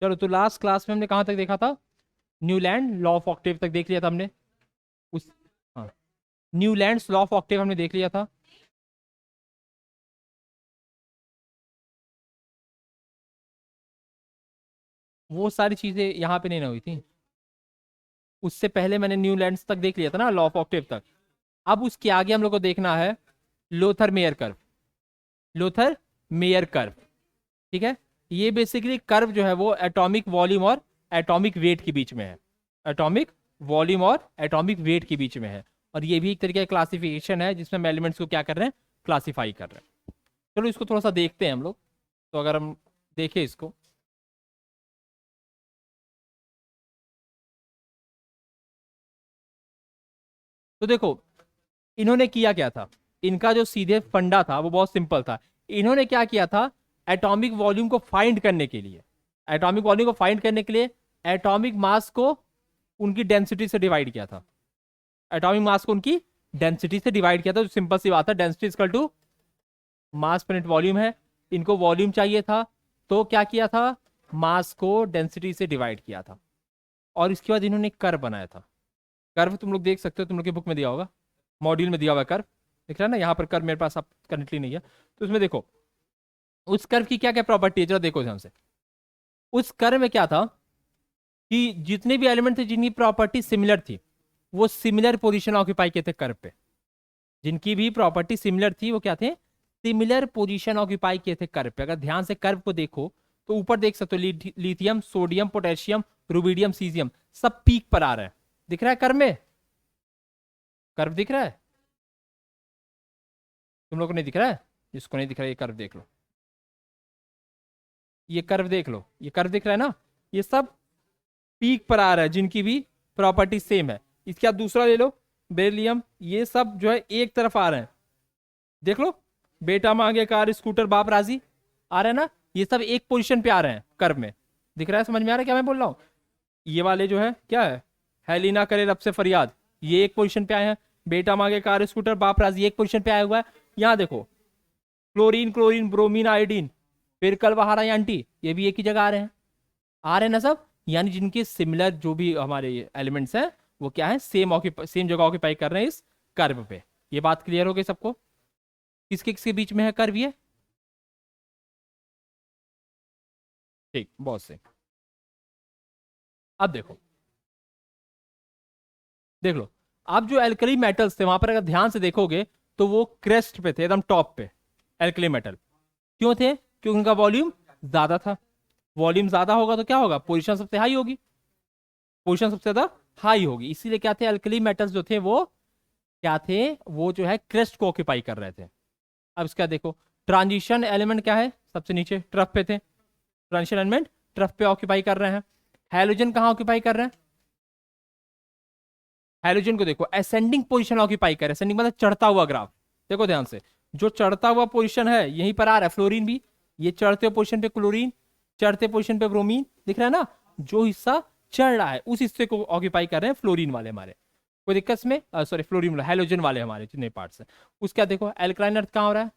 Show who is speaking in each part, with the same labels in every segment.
Speaker 1: चलो, तो last class में हमने कहाँ तक देखा था? न्यूलैंड लॉ ऑफ ऑक्टेव तक देख लिया था हमने। उस हाँ, न्यूलैंड्स लॉ ऑफ ऑक्टेव हमने देख लिया था। वो सारी चीजें यहाँ पे नहीं ना हुई थी। उससे पहले मैंने न्यूलैंड्स तक देख लिया था ना, लॉ ऑफ ऑक्टेव तक। अब उसके आगे हम लोग को देखना है Lothar Meyer curve. Lothar Meyer curve, ठीक है। ये बेसिकली कर्व जो है वो एटॉमिक वॉल्यूम और एटॉमिक वेट के बीच में है। एटॉमिक वॉल्यूम और एटॉमिक वेट के बीच में है। और ये भी एक तरीके का क्लासिफिकेशन है जिसमें हम एलिमेंट्स को क्या कर रहे हैं, क्लासीफाई कर रहे हैं। चलो इसको थोड़ा सा देखते हैं हम लोग। तो अगर हम देखें इसको, तो देखो इन्होंने किया क्या था। इनका जो सीधे फंडा था वो बहुत सिंपल था। इन्होंने क्या किया था, एटॉमिक वॉल्यूम को फाइंड करने के लिए, एटॉमिक वॉल्यूम को फाइंड करने के लिए एटॉमिक मास को उनकी डेंसिटी से डिवाइड किया था। एटॉमिक मास को उनकी डेंसिटी से डिवाइड किया था। तो सिंपल सी बात है, density equal to mass per unit volume है। इनको वॉल्यूम चाहिए था, तो क्या किया था, मास को डेंसिटी से डिवाइड किया था। और इसके बाद इन्होंने कर्व बनाया था। कर्व तुम लोग देख सकते हो, तुम लोग की बुक में दिया होगा, मॉड्यूल में दिया हुआ कर्व दिख रहा है ना। यहाँ पर कर्व मेरे पास अब करंटली नहीं है, तो उसमें देखो उस कर्व की क्या क्या प्रॉपर्टी है, जरा देखो ध्यान से। उस कर्व में क्या था कि जितने भी एलिमेंट थे जिनकी प्रॉपर्टी सिमिलर थी, वो सिमिलर पोजीशन ऑक्यूपाई किए थे कर्व पे। जिनकी भी प्रॉपर्टी सिमिलर थी वो क्या थे, सिमिलर पोजीशन ऑक्यूपाई किए थे कर्व पे। अगर ध्यान से कर्व को देखो तो ऊपर देख सकते हो lithium, sodium, potassium, rubidium, caesium सब पीक पर आ रहे हैं। दिख रहा है कर्व में? कर्व दिख रहा है? तुम लोग को नहीं दिख रहा है? जिसको नहीं दिख रहा है ये कर्व देख लो। ये कर्व देख लो, ये कर्व दिख रहा है ना। ये सब पीक पर आ रहा है जिनकी भी प्रॉपर्टी सेम है। इसके बाद दूसरा ले लो, बेरिलियम, ये सब जो है एक तरफ आ रहे हैं। देख लो, बेटा मांगे कार स्कूटर बाप राजी, आ रहे हैं ना। ये सब एक पोजीशन पे आ रहे हैं कर्व में। दिख रहा है? समझ में आ रहा है क्या मैं बोल रहा हूँ? ये वाले जो है क्या है, हेलिना करे रब से फरियाद, ये एक पोजीशन पे आए हैं। बेटा मांगे कार स्कूटर बाप राजी एक पोजीशन पे आया हुआ है। यहाँ देखो, क्लोरीन, क्लोरीन, ब्रोमीन, आयोडीन, फिर कल बहारा एंटी, ये भी एक ही जगह आ रहे हैं। आ रहे हैं ना सब। यानी जिनके सिमिलर जो भी हमारे एलिमेंट्स हैं वो क्या है, सेम जगह ऑक्यूपाई कर रहे हैं इस कर्व पे। ये बात क्लियर हो गई सबको? किसके किसके बीच में है कर्व ये? ठीक, बहुत से। अब देखो, देख लो। अब जो एल्कली मेटल्स थे वहां पर अगर ध्यान से देखोगे तो वो क्रेस्ट पे थे, एकदम टॉप पे। एल्कली मेटल क्यों थे? क्योंकि उनका वॉल्यूम ज्यादा था। वॉल्यूम ज्यादा होगा तो क्या होगा, पोजीशन सबसे हाई होगी। पोजीशन सबसे ज्यादा हाई होगी, इसीलिए क्या थे, एल्कली मेटल्स जो थे वो क्या थे, वो जो है क्रेस्ट को ऑक्यूपाई कर रहे थे। अब इसका देखो, ट्रांजिशन एलिमेंट क्या है, सबसे नीचे ट्रफ पे थे। ट्रांजिशन एलिमेंट ट्रफ पे ऑक्यूपाई कर रहे हैं। हैलोजन कहाँ ऑक्यूपाई कर रहे हैं? हैलोजन को देखो असेंडिंग पोजीशन ऑक्यूपाई कर रहे हैं। असेंडिंग मतलब चढ़ता हुआ ग्राफ। देखो ध्यान से, जो चढ़ता हुआ पोजीशन है यहीं पर आ रहा है फ्लोरीन भी। ये चढ़ते हुए पोजीशन पे क्लोरीन, चढ़ते पोजीशन पे ब्रोमीन, दिख रहा है ना। जो हिस्सा चढ़ रहा है उस हिस्से को ऑक्यूपाई कर रहे हैं फ्लोरीन वाले हमारे। कोई दिक्कत इसमें? सॉरी, फ्लोरीन हैलोजन वाले हमारे जितने पार्ट्स हैं। उसका देखो एल्कलाइन अर्थ कहाँ हो रहा है,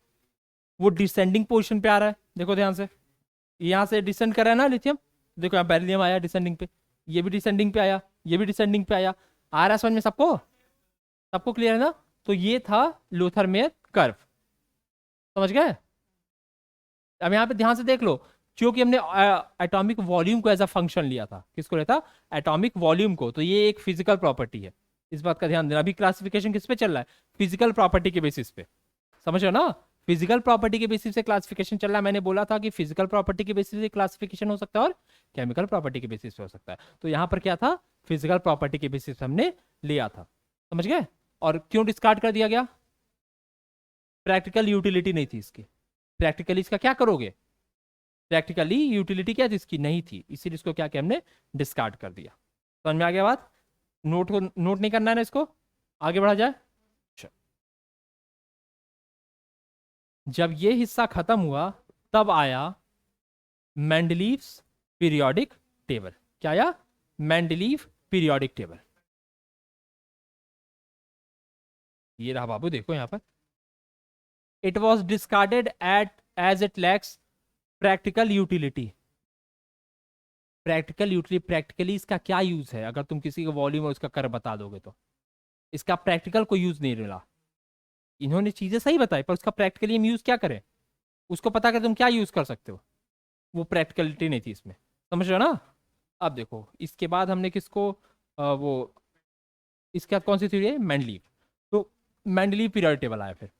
Speaker 1: वो डिसेंडिंग पोजीशन पे आ रहा है। देखो ध्यान से, यहाँ से डिसेंड कर रहा है ना लिथियम। देखो यहाँ बेरिलियम आया डिसेंडिंग पे, ये भी डिसेंडिंग पे आया, ये भी डिसेंडिंग पे आया। आ रहा है समझ में सबको? सबको क्लियर है ना? तो ये था लूथर मेयर कर्व। समझ गए? अब यहाँ पे ध्यान से देख लो, क्योंकि हमने एटॉमिक वॉल्यूम को एज अ फंक्शन लिया था। किसको लिया था? एटॉमिक वॉल्यूम को। तो ये एक फिजिकल प्रॉपर्टी है, इस बात का ध्यान देना। अभी क्लासिफिकेशन किस पे चल रहा है? फिजिकल प्रॉपर्टी के बेसिस पे। समझ रहे हो ना? फिजिकल प्रॉपर्टी के बेसिस से क्लासिफिकेशन चल रहा है। मैंने बोला था कि फिजिकल प्रॉपर्टी के बेसिस से क्लासिफिकेशन हो सकता है और केमिकल प्रॉपर्टी के बेसिस पे हो सकता है। तो यहाँ पर क्या था, फिजिकल प्रॉपर्टी के बेसिस पे हमने लिया था। समझ गए? और क्यों डिस्कार्ड कर दिया गया? प्रैक्टिकल यूटिलिटी नहीं थी इसकी। प्रैक्टिकली इसका क्या करोगे? प्रैक्टिकली यूटिलिटी क्या थी इसकी, नहीं थी, इसीलिए इसको क्या किया हमने, डिस्कार्ड कर दिया। समझ में आ गया बात? नोट नहीं करना है ना इसको, आगे बढ़ा जाए। चलो, जब ये हिस्सा खत्म हुआ तब आया मेंडलीव्स पीरियोडिक टेबल। क्या आया? Mendeleev periodic table. ये रहा बाबू, देखो यहां पर, it was discarded at as it lacks practical utility. Practical utility, practically इसका क्या यूज है, अगर तुम किसी को वॉल्यूम और उसका कर बता दोगे तो इसका प्रैक्टिकल कोई यूज नहीं मिला। इन्होंने चीजें सही बताई पर उसका प्रैक्टिकली हम यूज क्या करें, उसको पता कर तुम क्या यूज कर सकते हो, वो प्रैक्टिकलिटी नहीं थी इसमें। समझ रहे हो ना। अब देखो इसके बाद हमने किसको वो इसके बाद कौन सी थ्योरी है, मेंडलीव। तो मेंडलीव पीरियड टेबल आया फिर।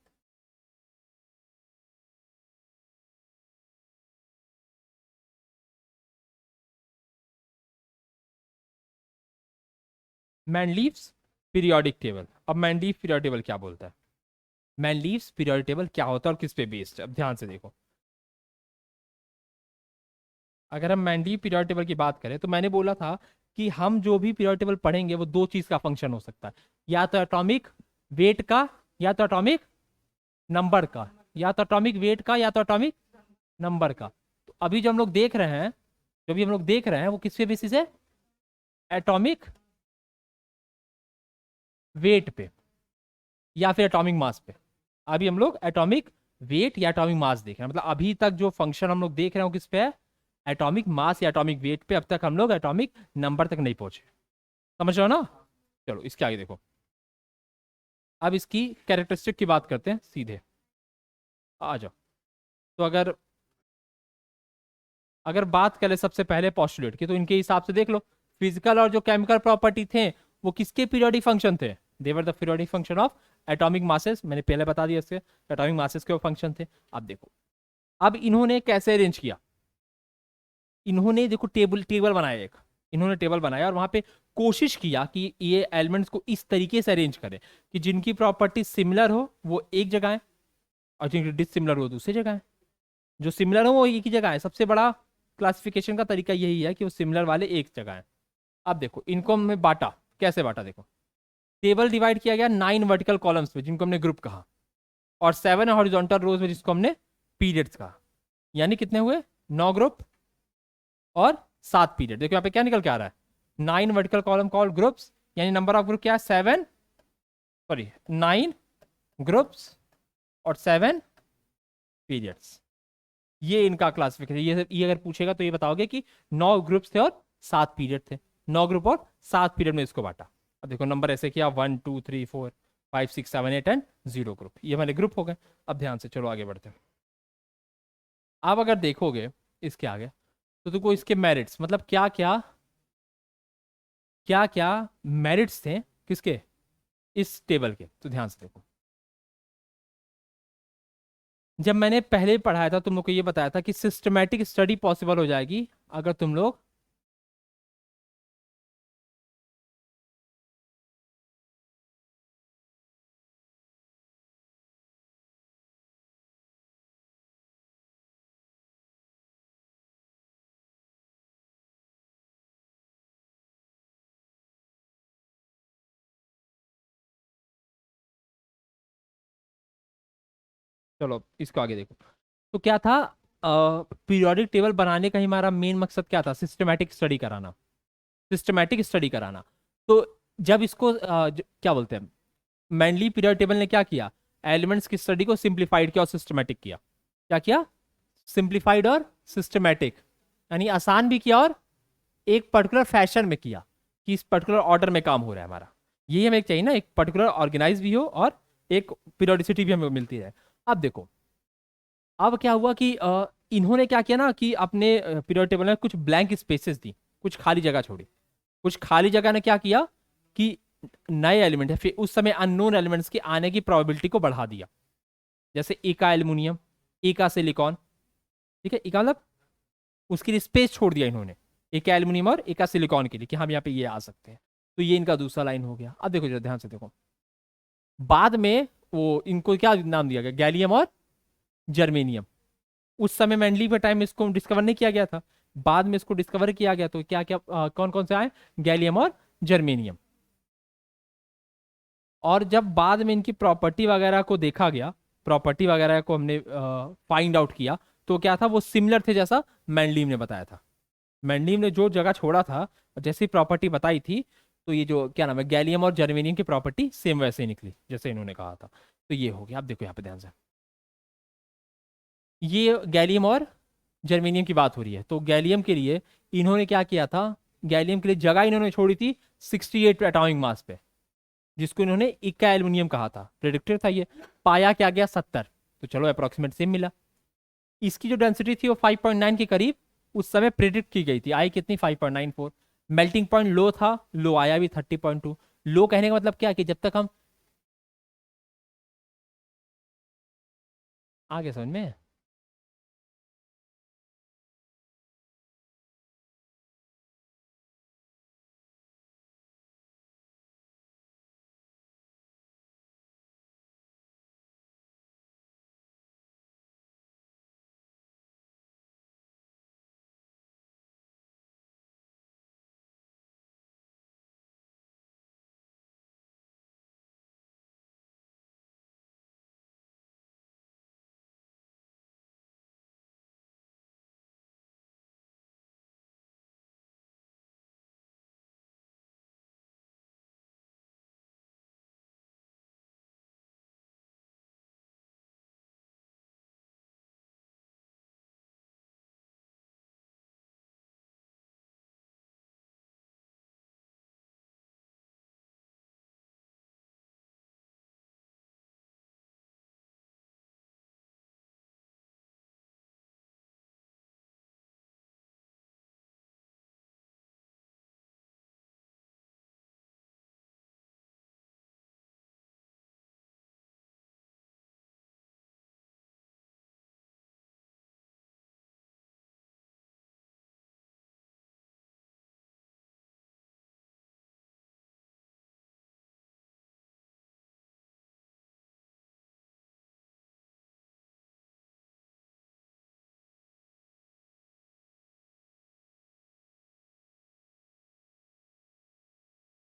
Speaker 1: मैंडलीव्स पीरियोडिक टेबल। अब मैंडलीव पीरियड टेबल क्या बोलता है, मैंडलीव्स पीरियड टेबल क्या होता है और किस पे बेस्ड है, अब ध्यान से देखो। अगर हम मैंडलीव पीरियड टेबल की बात करें तो मैंने बोला था कि हम जो भी पीरियड टेबल पढ़ेंगे वो दो चीज का फंक्शन हो सकता है, या तो एटॉमिक वेट का, या तो एटॉमिक नंबर का, या तो एटॉमिक वेट का, या तो एटॉमिक नंबर का। तो अभी जो हम लोग देख रहे हैं, जो भी हम लोग देख रहे हैं वो किसके बेसिस है, एटॉमिक वेट पे या फिर एटॉमिक मास पे। अभी हम लोग एटॉमिक वेट या एटॉमिक मास देख रहे हैं, मतलब अभी तक जो फंक्शन हम लोग देख रहे हैं वो किस पे है, एटॉमिक मास या एटॉमिक वेट पे। अब तक हम लोग एटॉमिक नंबर तक नहीं पहुंचे। समझ रहे हो ना। चलो इसके आगे देखो, अब इसकी कैरेक्टरिस्टिक की बात करते हैं सीधे। आ जाओ। तो अगर अगर बात करें सबसे पहले पॉस्टुलेट की, तो इनके हिसाब से देख लो, फिजिकल और जो केमिकल प्रॉपर्टी थे वो किसके पीरियोडिक फंक्शन थे, they were the periodic function of atomic masses. मैंने पहले बता दिया इसके एटॉमिक मासेस के वो फंक्शन थे। अब देखो, अब इन्होंने कैसे अरेंज किया, इन्होंने देखो टेबल टेबल बनाया एक, इन्होंने टेबल बनाया और वहां पे कोशिश किया कि ये एलिमेंट्स को इस तरीके से अरेंज करें कि जिनकी प्रॉपर्टी सिमिलर हो वो एक जगह है और जिनकी डिसिमिलर हो दूसरी जगह है। जो सिमिलर हो वो एक ही जगह है। सबसे बड़ा क्लासिफिकेशन का तरीका यही है कि वो सिमिलर वाले एक जगह है। अब देखो इनको हमने बांटा, कैसे बांटा देखो, टेबल डिवाइड किया गया 9 वर्टिकल कॉलम्स में जिनको हमने ग्रुप कहा, और 7 हॉरिजॉन्टल रोज में जिसको हमने पीरियड्स कहा। यानी कितने हुए, 9 ग्रुप और 7 पीरियड। देखो यहाँ पे क्या निकल के आ रहा है, 9 वर्टिकल कॉलम कॉल्ड ग्रुप्स, यानी नंबर ऑफ ग्रुप क्या है 7, सॉरी 9 ग्रुप्स और 7 पीरियड्स। ये इनका क्लासिफिकेशन। ये अगर पूछेगा तो ये बताओगे कि 9 ग्रुप्स थे और 7 पीरियड थे, 9 ग्रुप और 7 पीरियड में इसको बांटा। अब देखो नंबर ऐसे किया 1 2 3 4 5 6 7 8 एंड 0 ग्रुप, ये हमारे ग्रुप हो गए। अब ध्यान से चलो आगे बढ़ते हैं। आप अगर देखोगे इसके आगे तो तुमको इसके मेरिट्स, मतलब क्या क्या मेरिट्स थे किसके, इस टेबल के, तो ध्यान से देखो। जब मैंने पहले पढ़ाया था तुम लोग को ये बताया था कि सिस्टमैटिक स्टडी पॉसिबल हो जाएगी अगर तुम लोग चलो इसको आगे देखो। तो क्या था, पीरियोडिक टेबल बनाने का ही हमारा मेन मकसद क्या था, सिस्टमैटिक स्टडी कराना, सिस्टमैटिक स्टडी कराना। तो जब इसको क्या बोलते हैं, मैनली पीरियड टेबल ने क्या किया, एलिमेंट्स की स्टडी को सिंप्लीफाइड किया और सिस्टमैटिक किया। क्या किया, सिंप्लीफाइड और सिस्टमैटिक, यानी आसान भी किया और एक पर्टिकुलर फैशन में किया कि इस पर्टिकुलर ऑर्डर में काम हो रहा है हमारा। यही हमें चाहिए ना, एक पर्टिकुलर ऑर्गेनाइज भी हो और एक पीरियोडिसिटी भी हमें मिलती है। अब देखो, अब क्या हुआ कि इन्होंने क्या किया ना कि अपने पीरियड टेबल में कुछ ब्लैंक स्पेसेस दी, कुछ खाली जगह छोड़ी। कुछ खाली जगह ने क्या किया कि नए एलिमेंट है फिर उस समय अननोन एलिमेंट्स के आने की प्रोबेबिलिटी को बढ़ा दिया। जैसे एका एल्यूमिनियम, एका सिलिकॉन, ठीक है, एका मतलब उसके लिए स्पेस छोड़ दिया इन्होंने, एका एल्यूमिनियम और एका सिलिकॉन के लिए कि हम यहाँ पे ये आ सकते हैं। तो ये इनका दूसरा लाइन हो गया। अब देखो जरा ध्यान से देखो, बाद में वो इनको क्या नाम दिया गया, गैलियम और जर्मेनियम। उस समय मैंडली के टाइम में इसको डिस्कवर नहीं किया गया था, बाद में इसको डिस्कवर किया गया। तो क्या क्या कौन कौन से आए, गैलियम और जर्मेनियम। और जब बाद में इनकी प्रॉपर्टी वगैरह को देखा गया, प्रॉपर्टी वगैरह को हमने फाइंड आउट किया, तो क्या था वो सिमिलर थे जैसा मैंडलीव ने बताया था। मैंडलीव ने जो जगह छोड़ा था जैसी प्रॉपर्टी बताई थी, तो ये जो क्या नाम है गैलियम और जर्मेनियम की प्रॉपर्टी सेम वैसे ही निकली जैसे इन्होंने कहा था। तो ये हो गया। आप देखो यहाँ पे ध्यान से, ये गैलियम और जर्मेनियम की बात हो रही है। तो गैलियम के लिए इन्होंने क्या किया था, गैलियम के लिए जगह इन्होंने छोड़ी थी 68 एटॉमिक मास पे, जिसको इन्होंने इक्का एल्यूमिनियम कहा था, प्रेडिक्टेड था ये। पाया क्या गया 70, तो चलो अप्रोक्सीमेट सेम मिला। इसकी जो डेंसिटी थी वो 5.9 के करीब उस समय प्रिडिक्ट की गई थी, आई कितनी 5.94। मेल्टिंग पॉइंट लो था, लो आया भी 30.2। लो कहने का मतलब क्या कि जब तक हम, आगे समझ में,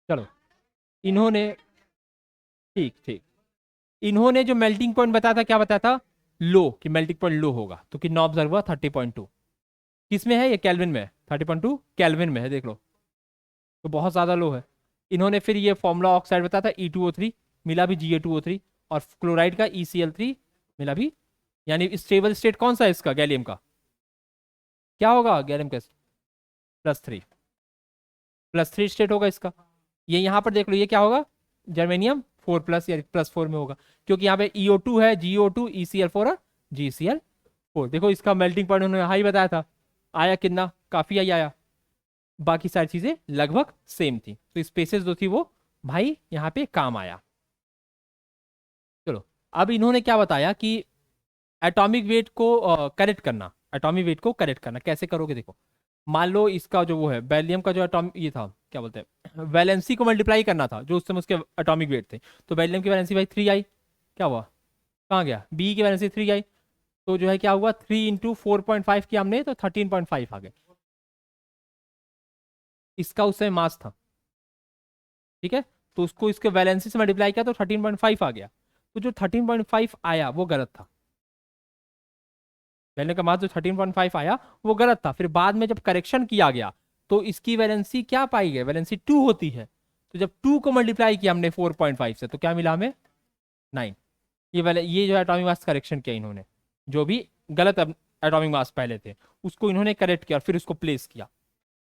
Speaker 1: चलो इन्होंने, ठीक ठीक, इन्होंने जो मेल्टिंग पॉइंट बताया था क्या बताया था, लो, कि मेल्टिंग पॉइंट लो होगा, तो कितना ऑब्जर्व हुआ 30.2। किसमें है ये, केल्विन में, 30.2 केल्विन में है, देख लो, तो बहुत ज्यादा लो है। इन्होंने फिर ये फॉर्मूला ऑक्साइड बताया था E2O3, मिला भी Ga2O3, और क्लोराइड का ECl3 मिला भी। यानी स्टेबल स्टेट कौन सा है इसका, गैलियम का क्या होगा, गैलियम का +3, +3 स्टेट होगा इसका। ये यहाँ पर देख लो, ये क्या होगा, जर्मेनियम 4+ या +4 में होगा, क्योंकि यहाँ पे EO2 है, GO2 ECl4 और GCl4। देखो इसका मेल्टिंग पॉइंट उन्होंने हाई बताया था, आया कितना, काफी आई आया। बाकी सारी चीजें लगभग सेम थी, तो स्पेसेस जो थी वो भाई यहाँ पे काम आया। चलो अब इन्होंने क्या बताया कि एटॉमिक वेट को करेक्ट करना, एटॉमिक वेट को करेक्ट करना कैसे करोगे, देखो मान लो इसका जो वो है बेरिलियम का जो एटॉमिक ये था, क्या बोलते हैं, वैलेंसी को मल्टीप्लाई करना था जो उस समय उसके एटॉमिक वेट थे, तो बेरिलियम की वैलेंसी भाई 3 आई, क्या हुआ, कहाँ गया, बी की वैलेंसी 3 आई, तो जो है क्या हुआ, 3 × 4.5 किया हमने तो 13.5 आ गए। इसका उस समय मास था, ठीक है, तो उसको इसके वैलेंसी से मल्टीप्लाई किया तो 13.5 आ गया, तो जो 13.5 आया वो गलत था, पहले का मास जो 13.5 आया वो गलत था। फिर बाद में जब करेक्शन किया गया तो इसकी वैलेंसी क्या पाई गई, वैलेंसी 2 होती है, तो जब 2 को मल्टीप्लाई किया हमने 4.5 से तो क्या मिला हमें 9। ये जो एटॉमिक मास करेक्शन किया इन्होंने, जो भी गलत एटॉमिक मास पहले थे उसको इन्होंने करेक्ट किया और फिर उसको प्लेस किया,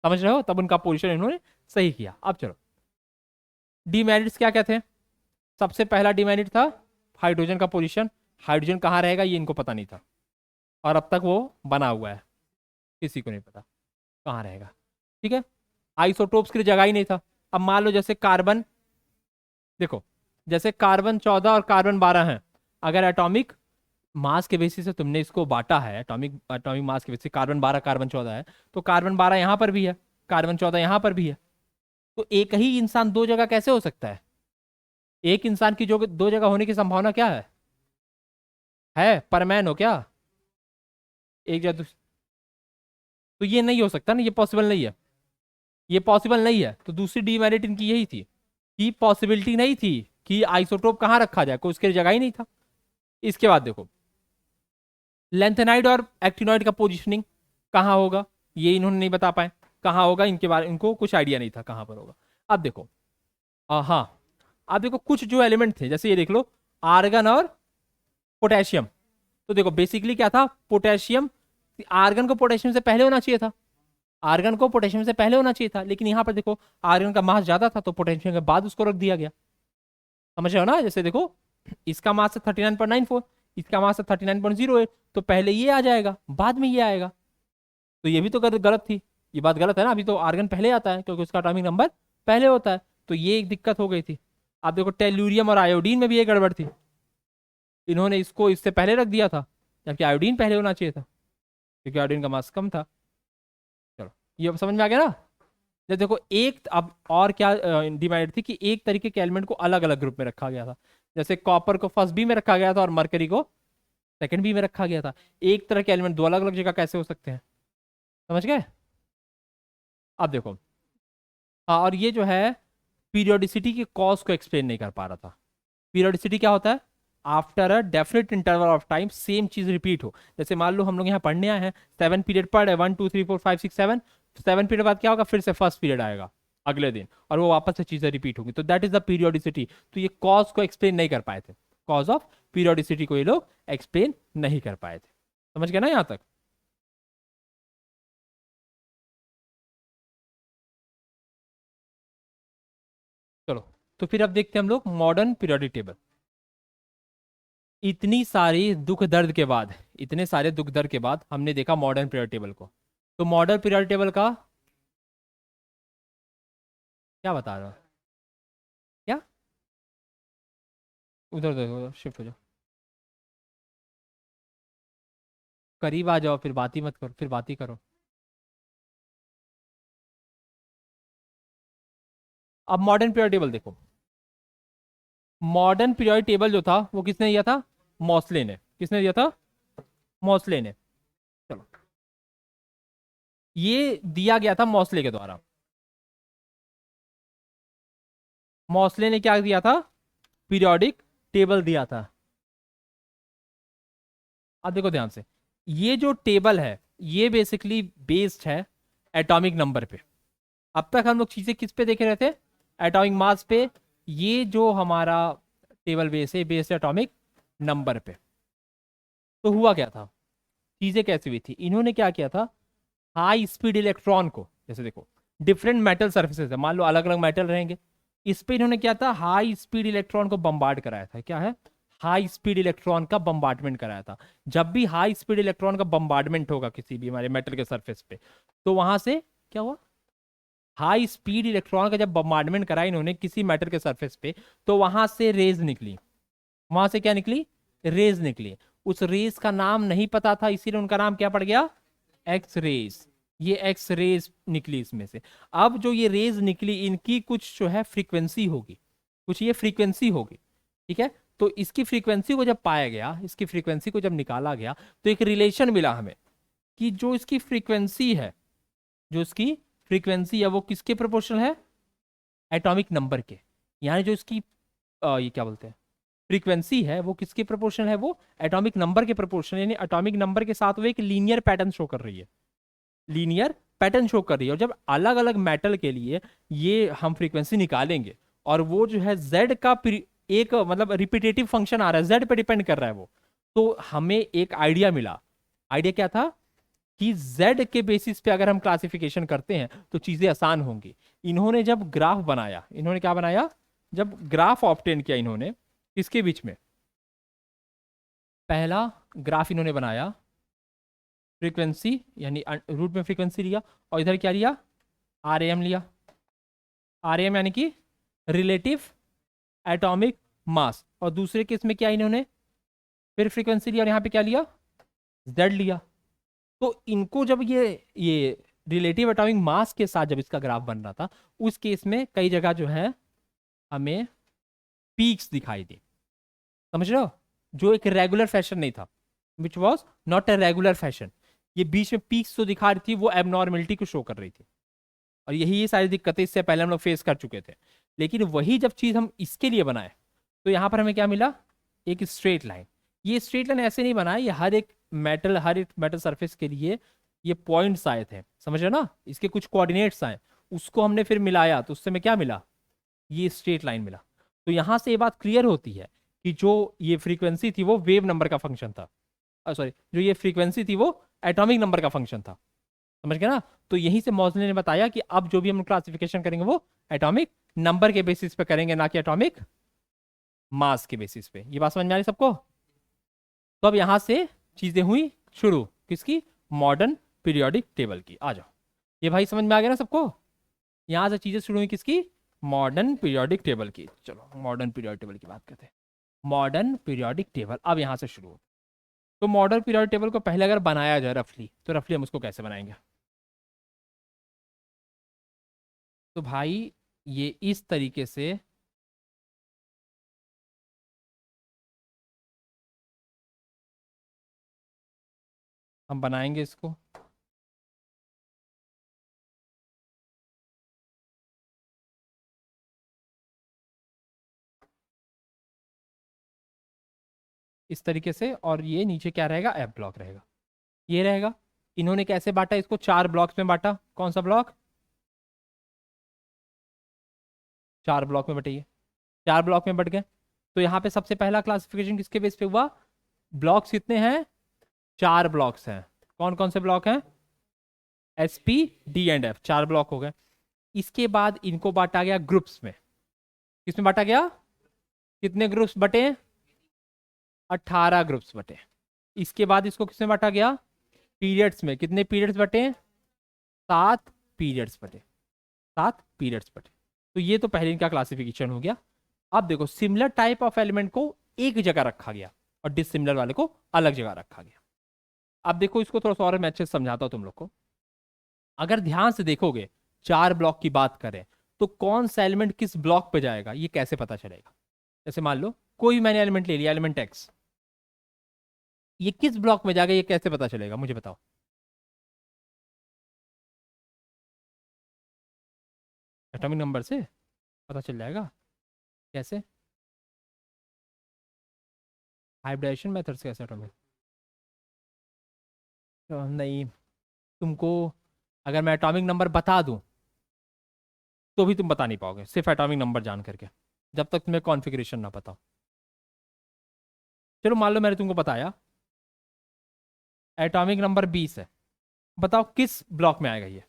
Speaker 1: समझ रहे हो, तब उनका पोजिशन इन्होंने सही किया। अब चलो डीमेरिट्स क्या क्या थे, सबसे पहला डीमेरिट था हाइड्रोजन का पोजिशन, हाइड्रोजन कहाँ रहेगा ये इनको पता नहीं था, और अब तक वो बना हुआ है, किसी को नहीं पता कहाँ रहेगा, ठीक है, आइसोटोप्स की जगह ही नहीं था। अब मान लो जैसे कार्बन, देखो जैसे कार्बन 14 और कार्बन 12 हैं, अगर एटॉमिक मास के बेसिस से तुमने इसको बांटा है, एटॉमिक एटॉमिक मास के बेसिस से कार्बन 12 कार्बन 14 है, तो कार्बन 12 यहाँ पर भी है, कार्बन 14 यहाँ पर भी है, तो एक ही इंसान दो जगह कैसे हो सकता है, एक इंसान की जो दो जगह होने की संभावना क्या है परमैन हो क्या, एक जगह तो ये नहीं हो सकता ना, ये पॉसिबल नहीं है, ये पॉसिबल नहीं है, तो दूसरी डीमेरिट इनकी यही थी कि पॉसिबिलिटी नहीं थी कि आइसोटोप कहाँ रखा जाए, कोई उसके जगह ही नहीं था। इसके बाद देखो लेंथेनाइड और एक्टिनॉइड का पोजिशनिंग कहाँ होगा, ये इन्होंने नहीं बता पाए कहाँ होगा, इनके बारे इनको कुछ आइडिया नहीं था कहाँ पर होगा। अब देखो हाँ, अब देखो कुछ जो एलिमेंट थे, जैसे ये देख लो आर्गन और पोटेशियम, तो देखो बेसिकली क्या था, पोटेशियम, आर्गन को पोटेशियम से पहले होना चाहिए था, आर्गन को पोटेशियम से पहले होना चाहिए था, लेकिन यहाँ पर देखो आर्गन का मास ज्यादा था तो पोटेशियम के बाद उसको रख दिया गया। समझ रहे हो ना? जैसे देखो इसका मास है 39.94, इसका मास है 39.08, तो पहले ये आ जाएगा बाद में ये आएगा। तो ये भी तो गलत थी, ये बात गलत है ना। अभी तो आर्गन पहले आता है क्योंकि उसका एटॉमिक नंबर पहले होता है, तो ये एक दिक्कत हो गई थी। आप देखो टेल्यूरियम और आयोडीन में भी ये गड़बड़ थी, इन्होंने इसको इससे पहले रख दिया था, जबकि आयोडीन पहले होना चाहिए था क्योंकि आयोडीन का मास कम था। चलो ये अब समझ में आ गया ना? जब देखो एक अब और क्या डिमांड थी कि एक तरीके के एलिमेंट को अलग अलग ग्रुप में रखा गया था। जैसे कॉपर को फर्स्ट बी में रखा गया था और मरकरी को सेकंड बी में रखा गया था। एक तरह के एलिमेंट दो अलग अलग जगह कैसे हो सकते हैं? समझ गए? अब देखो, हाँ, और ये जो है पीरियोडिसिटी के कॉज को एक्सप्लेन नहीं कर पा रहा था। पीरियोडिसिटी क्या होता है? After a definite interval of time same चीज रिपीट हो। जैसे मान लो हम लोग यहाँ पढ़ने आए हैं, 7 पीरियड पढ़ है, 1 2 3 4 5 6 7, 7 पीरियड बाद क्या होगा? फिर से फर्स्ट पीरियड आएगा अगले दिन और वो वापस से चीजें रिपीट होंगी, तो दैट इज द पीरियोडिसिटी। तो ये कॉज को एक्सप्लेन नहीं कर पाए थे, कॉज ऑफ पीरियोडिसिटी को ये लोग एक्सप्लेन नहीं कर पाए थे। समझ गए ना यहाँ तक? चलो, तो फिर अब देखते हैं हम लोग मॉडर्न पीरियोडिक टेबल। इतनी सारी दुख दर्द के बाद, इतने सारे दुख दर्द के बाद हमने देखा मॉडर्न पीरियोडिक टेबल को। तो मॉडर्न पीरियोडिक टेबल का क्या बता रहा है? क्या? उधर उधर शिफ्ट हो जाओ, करीब आ जाओ, फिर बात ही मत करो, फिर बात ही करो। अब मॉडर्न पीरियोडिक टेबल देखो। मॉडर्न पीरियोडिक टेबल जो था वो किसने दिया था? मॉसले ने। किसने दिया था? मॉसले ने। चलो, ये दिया गया था मॉसले के द्वारा। मॉसले ने क्या दिया था? पीरियोडिक टेबल दिया था। अब देखो ध्यान से, ये जो टेबल है ये बेसिकली बेस्ड है एटॉमिक नंबर पे। अब तक हम लोग चीजें किस पे देखे रहे थे? एटॉमिक मास पे। ये जो हमारा टेबल बेस है बेस्ड एटॉमिक नंबर पे। तो हुआ क्या था, चीजें कैसी हुई थी? इन्होंने क्या किया था, हाई स्पीड इलेक्ट्रॉन को, जैसे देखो डिफरेंट मेटल सर्फेसेस है, मान लो अलग अलग मेटल रहेंगे, इस पे इन्होंने क्या था, हाई स्पीड इलेक्ट्रॉन को बम्बार्ड कराया था। क्या है? हाई स्पीड इलेक्ट्रॉन का बम्बार्डमेंट कराया था। जब भी हाई स्पीड इलेक्ट्रॉन का बम्बार्डमेंट होगा किसी भी हमारे मेटल के सरफेस पे, तो वहां से क्या हुआ? हाई स्पीड इलेक्ट्रॉन का जब बम्बार्डमेंट कराया इन्होंने किसी मेटल के सरफेस पे, तो वहां से रेज निकली। वहां से क्या निकली? रेज निकली। उस रेज का नाम नहीं पता था, इसीलिए उनका नाम क्या पड़ गया? X rays. ये एक्स रेज निकली इसमें से। अब जो ये रेज निकली इनकी कुछ जो है फ्रीक्वेंसी होगी, कुछ ये फ्रीक्वेंसी होगी, ठीक है? तो इसकी फ्रीक्वेंसी को जब पाया गया, इसकी फ्रीक्वेंसी को जब निकाला गया, तो एक रिलेशन मिला हमें कि जो इसकी फ्रीक्वेंसी है, जो इसकी फ्रीक्वेंसी है वो किसके प्रोपोर्शनल है? एटॉमिक नंबर के। यानी जो इसकी ये क्या बोलते हैं, फ्रीक्वेंसी है वो किसके प्रोपोर्शनल है? वो एटॉमिक नंबर के प्रोपोर्शनल, यानी एटॉमिक नंबर के साथ वो एक लीनियर पैटर्न शो कर रही है, लीनियर पैटर्न शो कर रही है। और जब अलग अलग मेटल के लिए ये हम फ्रीक्वेंसी निकालेंगे और वो जो है जेड का एक मतलब रिपीटेटिव फंक्शन आ रहा है, जेड पे डिपेंड कर रहा है वो, तो हमें एक आइडिया मिला। आइडिया क्या था कि जेड के बेसिस पे अगर हम क्लासिफिकेशन करते हैं तो चीजें आसान होंगी। इन्होंने जब ग्राफ बनाया, इन्होंने क्या बनाया, जब ग्राफ ऑब्टेन किया इन्होंने, इसके बीच में पहला ग्राफ इन्होंने बनाया फ्रीक्वेंसी, यानी रूट में फ्रीक्वेंसी लिया, और इधर क्या लिया? आर एम लिया। आर एम यानी कि रिलेटिव एटॉमिक मास। और दूसरे केस में क्या इन्होंने फिर फ्रीक्वेंसी लिया और यहाँ पे क्या लिया? जेड लिया। तो इनको जब ये रिलेटिव एटॉमिक मास के साथ जब इसका ग्राफ बन रहा था, उस केस में कई जगह जो है हमें पीक्स दिखाई दी। समझ रहे हो? जो एक रेगुलर फैशन नहीं था, which was not a regular fashion. ये बीच में पीक्स जो दिखा रही थी वो एबनॉर्मेलिटी को शो कर रही थी। और यही ये सारी दिक्कतें इससे पहले हम लोग फेस कर चुके थे। लेकिन वही जब चीज हम इसके लिए बनाए, तो यहां पर हमें क्या मिला? एक स्ट्रेट लाइन। ये स्ट्रेट लाइन ऐसे नहीं बना है, ये हर एक मेटल सरफेस के लिए ये पॉइंट्स आए थे, समझ रहे हो ना? इसके कुछ कोऑर्डिनेट्स आए, उसको हमने फिर मिलाया तो उससे हमें क्या मिला? ये स्ट्रेट लाइन मिला। तो यहां से ये बात क्लियर होती है कि जो ये फ्रीक्वेंसी थी वो वेव नंबर का फंक्शन था, सॉरी, जो ये फ्रीक्वेंसी थी वो एटॉमिक नंबर का फंक्शन था। समझ गए ना। तो यहीं से मॉजले ने बताया कि अब जो भी हम क्लासिफिकेशन करेंगे वो एटॉमिक नंबर के बेसिस पे करेंगे, ना कि एटॉमिक मास के बेसिस पे। ये बात समझ में आ रही सबको। तो अब यहां से चीजें हुई शुरू किसकी, मॉडर्न पीरियोडिक टेबल की। आ जाओ, ये भाई समझ में आ गया ना सबको। यहां से चीजें शुरू हुई किसकी, मॉडर्न पीरियोडिक टेबल की। चलो मॉडर्न पीरियोडिक टेबल की बात करते हैं। मॉडर्न पीरियोडिक टेबल अब यहां से शुरू हो। तो मॉडर्न पीरियोडिक टेबल को पहले अगर बनाया जाए रफली, तो रफली हम उसको कैसे बनाएंगे। तो भाई ये इस तरीके से हम बनाएंगे इसको। इस तरीके से, और ये नीचे क्या रहेगा, एफ ब्लॉक रहेगा, ये रहेगा। इन्होंने कैसे बांटा इसको, 4 ब्लॉक्स में बांटा। कौन सा ब्लॉक, 4 ब्लॉक में बटेंगे, 4 ब्लॉक में बट गए। तो यहाँ पे सबसे पहला क्लासिफिकेशन किसके बेस पे हुआ, ब्लॉक्स कितने हैं, 4 ब्लॉक्स हैं। कौन कौन से ब्लॉक हैं, S P D and F, 4 block हो गए। इसके बाद इनको बांटा गया ग्रुप्स में। किसमें बांटा गया, कितने ग्रुप्स बटे, 18 ग्रुप्स बटे। इसके बाद इसको किसमें बांटा गया, पीरियड्स में। कितने पीरियड्स बटे, 7 पीरियड्स बटे, 7 पीरियड्स बटे। तो ये तो पहले इनका क्लासिफिकेशन हो गया। अब देखो सिमिलर टाइप ऑफ एलिमेंट को एक जगह रखा गया और डिसिमिलर वाले को अलग जगह रखा गया। अब देखो इसको थोड़ा सा और मैं अच्छे से समझाता हूं तुम लोग को। अगर ध्यान से देखोगे, 4 ब्लॉक की बात करें, तो कौन सा एलिमेंट किस ब्लॉक पे जाएगा ये कैसे पता चलेगा। जैसे मान लो कोई मैंने एलिमेंट ले लिया, एलिमेंट एक्स, ये किस ब्लॉक में जाएगा ये कैसे पता चलेगा, मुझे बताओ। एटॉमिक नंबर से पता चल जाएगा। कैसे, हाइब्रिडाइजेशन मेथड से कैसे एटॉमिक, नहीं, तुमको अगर मैं एटॉमिक नंबर बता दूं तो भी तुम बता नहीं पाओगे, सिर्फ एटॉमिक नंबर जान करके, जब तक तुम्हें कॉन्फ़िगरेशन ना पता हो। चलो मान लो मैंने तुमको बताया एटॉमिक नंबर 20 है, बताओ किस ब्लॉक में आएगा ये,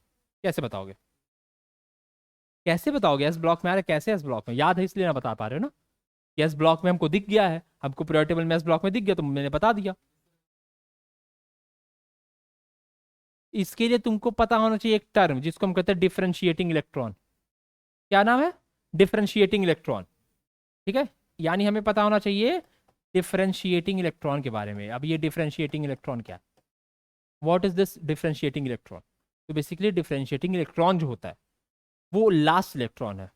Speaker 1: कैसे बताओगे, कैसे बताओगे, एस ब्लॉक में आ रहा है, कैसे एस ब्लॉक में, याद है इसलिए ना बता पा रहे हो ना, कि एस ब्लॉक में हमको दिख गया है, हमको पीरियोडिक टेबल में एस ब्लॉक में दिख गया तो मैंने बता दिया। इसके लिए तुमको पता होना चाहिए एक टर्म जिसको हम कहते हैं डिफरेंशिएटिंग इलेक्ट्रॉन। क्या नाम है, डिफरेंशिएटिंग इलेक्ट्रॉन। ठीक है, यानी हमें पता होना चाहिए डिफरेंशिएटिंग इलेक्ट्रॉन के बारे में। अब ये डिफरेंशिएटिंग इलेक्ट्रॉन क्या, what is this differentiating electron. तो बेसिकली डिफरेंशिएटिंग इलेक्ट्रॉन जो होता है वो लास्ट इलेक्ट्रॉन है,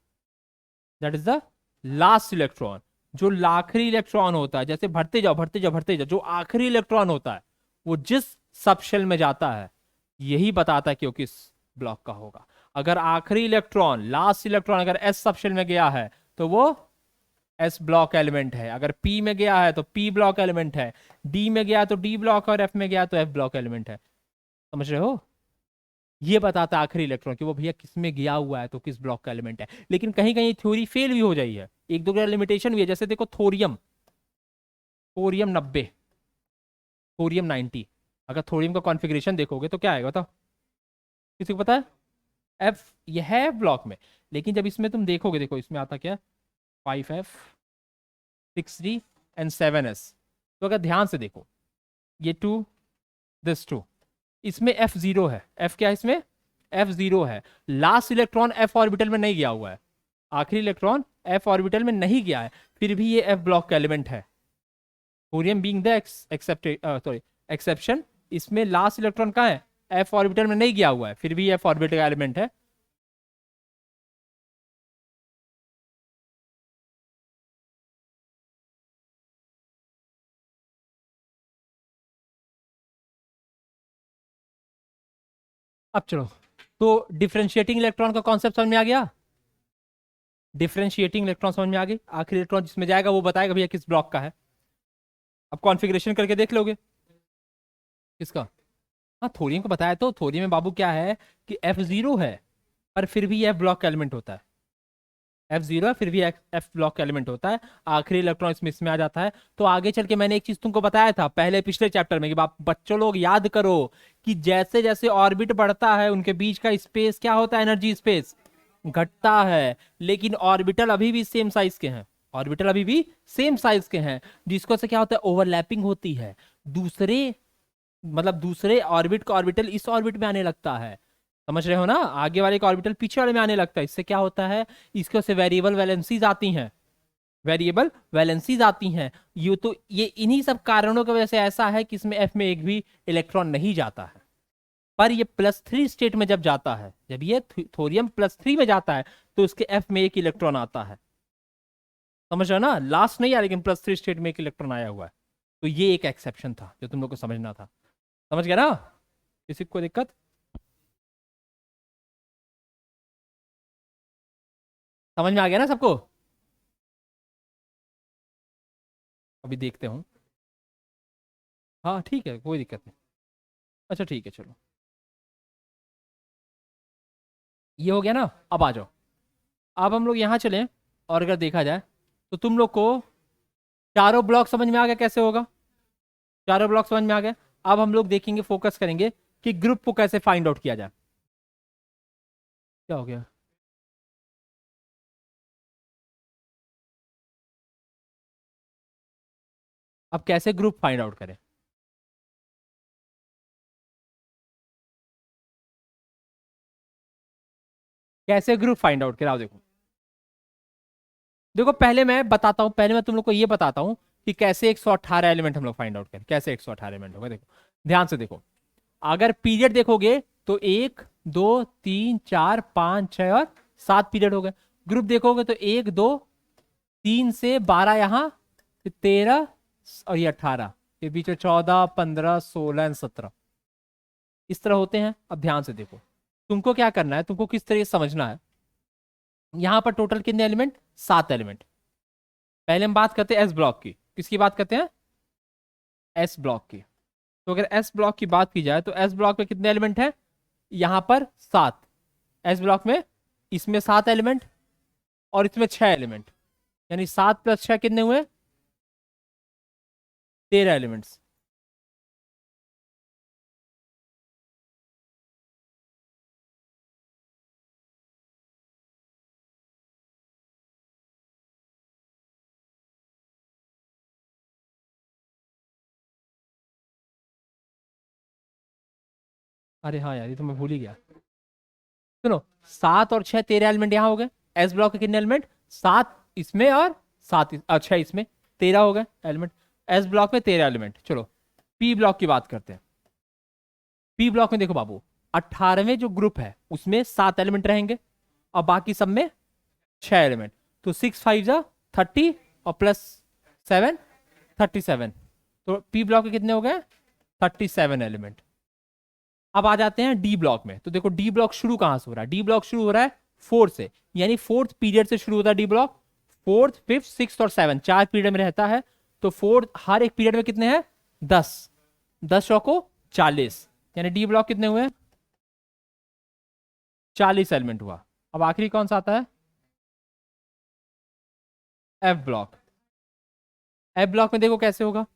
Speaker 1: that is the last electron. जो आखिरी इलेक्ट्रॉन होता है, जैसे भरते जाओ भरते जाओ भरते जाओ, जो आखिरी इलेक्ट्रॉन होता है वो जिस सब शेल में जाता है यही बताता है कि वो किस ब्लॉक का होगा। अगर आखिरी इलेक्ट्रॉन, लास्ट इलेक्ट्रॉन अगर एस सब शेल में गया है तो वो एस ब्लॉक एलिमेंट है, अगर पी में गया है तो पी ब्लॉक एलिमेंट है, डी में गया तो डी ब्लॉक, और एफ में गया तो एफ ब्लॉक एलिमेंट है। समझ रहे हो, ये बताता है आखिरी इलेक्ट्रॉन कि वो भैया किस में गया हुआ है तो किस ब्लॉक का एलिमेंट है। लेकिन कहीं कहीं थ्योरी फेल भी हो जाई है, एक दो लिमिटेशन भी है। जैसे देखो थोरियम, थोरियम 90, थोरियम 90, अगर थोरियम का कॉन्फ़िगरेशन देखोगे तो क्या आएगा बताओ, किसी को पता है, एफ, ये है ब्लॉक में। लेकिन जब इसमें तुम देखोगे, देखो इसमें आता क्या, 5f 6d एंड 7s। तो अगर ध्यान से देखो, ये 2, दिस 2, इसमें F0 है। F क्या है इसमें, F0 है। लास्ट इलेक्ट्रॉन F ऑर्बिटल में नहीं गया हुआ है, आखिरी इलेक्ट्रॉन F ऑर्बिटल में नहीं गया है, फिर भी ये F ब्लॉक का एलिमेंट है। थोरियम बीइंग द एक्सेप्शन, इसमें लास्ट इलेक्ट्रॉन कहाँ है, F ऑर्बिटल में नहीं गया हुआ है, फिर भी F ऑर्बिटल का एलिमेंट है। अब चलो, तो डिफरेंशिएटिंग इलेक्ट्रॉन का कॉन्सेप्ट समझ में आ गया, डिफरेंशिएटिंग इलेक्ट्रॉन समझ में आ गई, आखिरी इलेक्ट्रॉन जिसमें जाएगा वो बताएगा भैया किस ब्लॉक का है। अब कॉन्फ़िगरेशन करके देख लोगे किसका, हाँ थोरियम को बताया, तो थोरियम में बाबू क्या है कि F0 है पर फिर भी F ब्लॉक का एलिमेंट होता है, F0 है फिर भी F ब्लॉक का एलिमेंट होता है, आखिरी इलेक्ट्रॉन इसमें आ जाता है। तो आगे चल के मैंने एक चीज तुमको बताया था पहले पिछले चैप्टर में कि बच्चों लोग याद करो कि जैसे जैसे ऑर्बिट बढ़ता है उनके बीच का स्पेस क्या होता है, एनर्जी स्पेस घटता है, लेकिन ऑर्बिटल अभी भी सेम साइज के हैं, ऑर्बिटल अभी भी सेम साइज के हैं, जिसको से क्या होता है, ओवरलैपिंग होती है, दूसरे मतलब दूसरे ऑर्बिट का ऑर्बिटल इस ऑर्बिट में आने लगता है, समझ रहे हो ना, आगे वाले का ऑर्बिटल पीछे वाले में आने लगता है, इससे क्या होता है, इसके से वेरिएबल वैलेंसीज आती हैं, वेरिएबल वैलेंसीज आती हैं, ये इन्हीं सब कारणों की वजह से ऐसा है कि इसमें एफ में एक भी इलेक्ट्रॉन नहीं जाता है। पर ये +3 स्टेट में जब जाता है, जब ये थोरियम +3 में जाता है तो उसके एफ में एक इलेक्ट्रॉन आता है, समझ रहे हो ना, लास्ट नहीं आया लेकिन +3 स्टेट में एक इलेक्ट्रॉन आया हुआ है, तो ये एक एक्सेप्शन था जो तुम लोग को समझना था, समझ गया ना, किसी को दिक्कत, समझ में आ गया ना सबको, अभी देखते हो, हाँ ठीक है कोई दिक्कत नहीं, अच्छा ठीक है चलो, ये हो गया ना, अब आ जाओ, अब हम लोग यहाँ चलें, और अगर देखा जाए तो तुम लोग को चारों ब्लॉक समझ में आ गया कैसे होगा, चारों ब्लॉक समझ में आ गए, अब हम लोग देखेंगे, फोकस करेंगे कि ग्रुप को कैसे फाइंड आउट किया जाए, क्या हो गया, अब कैसे ग्रुप फाइंड आउट करें, कैसे ग्रुप फाइंड आउट करें, आओ देखो, देखो पहले मैं बताता हूं, पहले मैं तुम लोग को ये बताता हूं कि कैसे 118 एलिमेंट हम लोग फाइंड आउट करें, कैसे 118 एलिमेंट होगा, देखो ध्यान से देखो, अगर पीरियड देखोगे तो 1 2 3 4 5 6 और 7 पीरियड हो गए, ग्रुप देखोगे तो 1 2 3 से 12 यहाँ, फिर 13 और ये 18, फिर बीच में 14 15 16 इस तरह होते हैं। अब ध्यान से देखो, तुमको क्या करना है, तुमको किस तरह से समझना है, यहाँ पर टोटल कितने एलिमेंट, 7 एलिमेंट, पहले हम बात करते हैं एस ब्लॉक की, किसकी बात करते हैं, एस ब्लॉक की, तो अगर एस ब्लॉक की बात की जाए तो एस ब्लॉक में कितने एलिमेंट हैं, यहाँ पर 7, एस ब्लॉक में, इसमें 7 एलिमेंट और इसमें 6 एलिमेंट, यानी 7 + 6 कितने हुए, 13 एलिमेंट्स, अरे हाँ यार ये तो मैं भूल ही गया, सुनो, 7 और 6 13 एलिमेंट यहाँ हो गए, एस ब्लॉक के कितने एलिमेंट, 7 इसमें और 6 इसमें, 13 हो गए एलिमेंट, एस ब्लॉक में 13 एलिमेंट, चलो पी ब्लॉक की बात करते हैं, पी ब्लॉक में देखो बाबू, 18वें जो ग्रुप है उसमें 7 एलिमेंट रहेंगे और बाकी सब में 6 एलिमेंट, तो 6 5 जा 30 और +7 37, तो पी ब्लॉक के कितने हो गए, 37 एलिमेंट। अब आ जाते हैं डी ब्लॉक में, तो देखो डी ब्लॉक शुरू कहां से हो रहा है, डी ब्लॉक शुरू हो रहा है 4 से, यानी 4th पीरियड से शुरू होता है D block, 4th 5th 6th और 7th 4 पीरियड में रहता है, तो 4 हर एक पीरियड में कितने हैं, 10, 10 चौको 40, यानी डी ब्लॉक कितने हुए, 40 एलिमेंट हुआ। अब आखिरी कौन सा आता है, एफ ब्लॉक, एफ ब्लॉक में देखो कैसे होगा,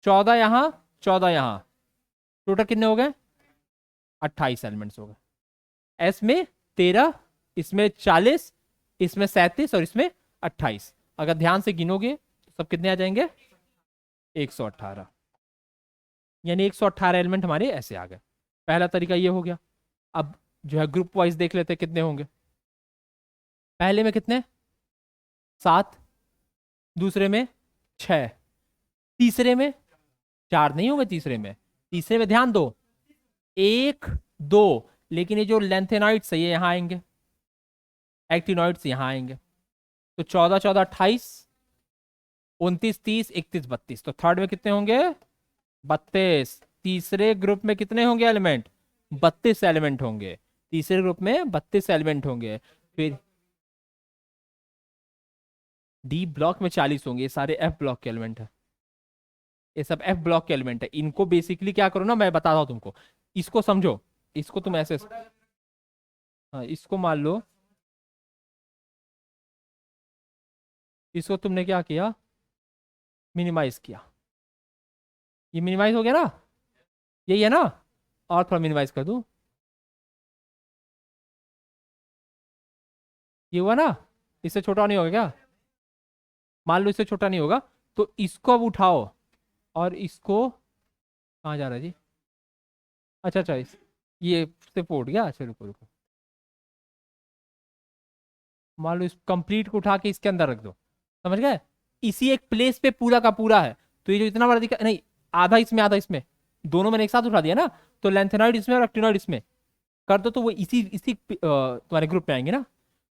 Speaker 1: 14 यहां, 14 यहां, टोटल कितने हो गए, 28 एलिमेंट्स हो गए, एस में 13, इसमें 40, इसमें 37 और इसमें 28, अगर ध्यान से गिनोगे तो सब कितने आ जाएंगे, 118, यानी 118 एलिमेंट हमारे ऐसे आ गए, पहला तरीका ये हो गया। अब जो है ग्रुप वाइज देख लेते हैं कितने होंगे, पहले में कितने, 7, दूसरे में 6, तीसरे में 4 नहीं होंगे, तीसरे में, तीसरे में ध्यान दो 1 2, लेकिन ये जो लेंथेनॉइड्स है ये यहाँ आएंगे, एक्टिनॉइड्स यहाँ आएंगे, तो 14 14 28, 29 30 31 32, तो थर्ड में कितने होंगे, 32, तीसरे ग्रुप में कितने होंगे एलिमेंट, 32 एलिमेंट होंगे, तीसरे ग्रुप में 32 एलिमेंट होंगे, फिर डी ब्लॉक में 40 होंगे, ये सारे एफ ब्लॉक के एलिमेंट है, ये सब एफ ब्लॉक के एलिमेंट है, इनको बेसिकली क्या करो ना, मैं बताता हूं तुमको, इसको समझो, इसको तुम ऐसे, हाँ इसको मान लो, इसको तुमने क्या किया, मिनिमाइज किया, ये मिनिमाइज हो गया ना, यही है ना, और थोड़ा मिनिमाइज कर दूं, ये हुआ ना, इससे छोटा नहीं होगा क्या? मान लो इससे छोटा नहीं होगा, तो इसको अब उठाओ और इसको, कहाँ जा रहा है जी? अच्छा अच्छा, ये से फूट गया, चलो रुको रुको। मान लो इस कंप्लीट को उठा के इसके अंदर रख दो, समझ गए? इसी एक प्लेस पे पूरा का पूरा है, तो ये जो इतना बड़ा दिखा नहीं, आधा इसमें आधा इसमें, दोनों मैंने एक साथ उठा दिया ना, तो लेंथेनॉइड इसमें और एक्टिनॉइड इसमें कर दो, तो वो इसी इसी तुम्हारे ग्रुप में आएंगे ना।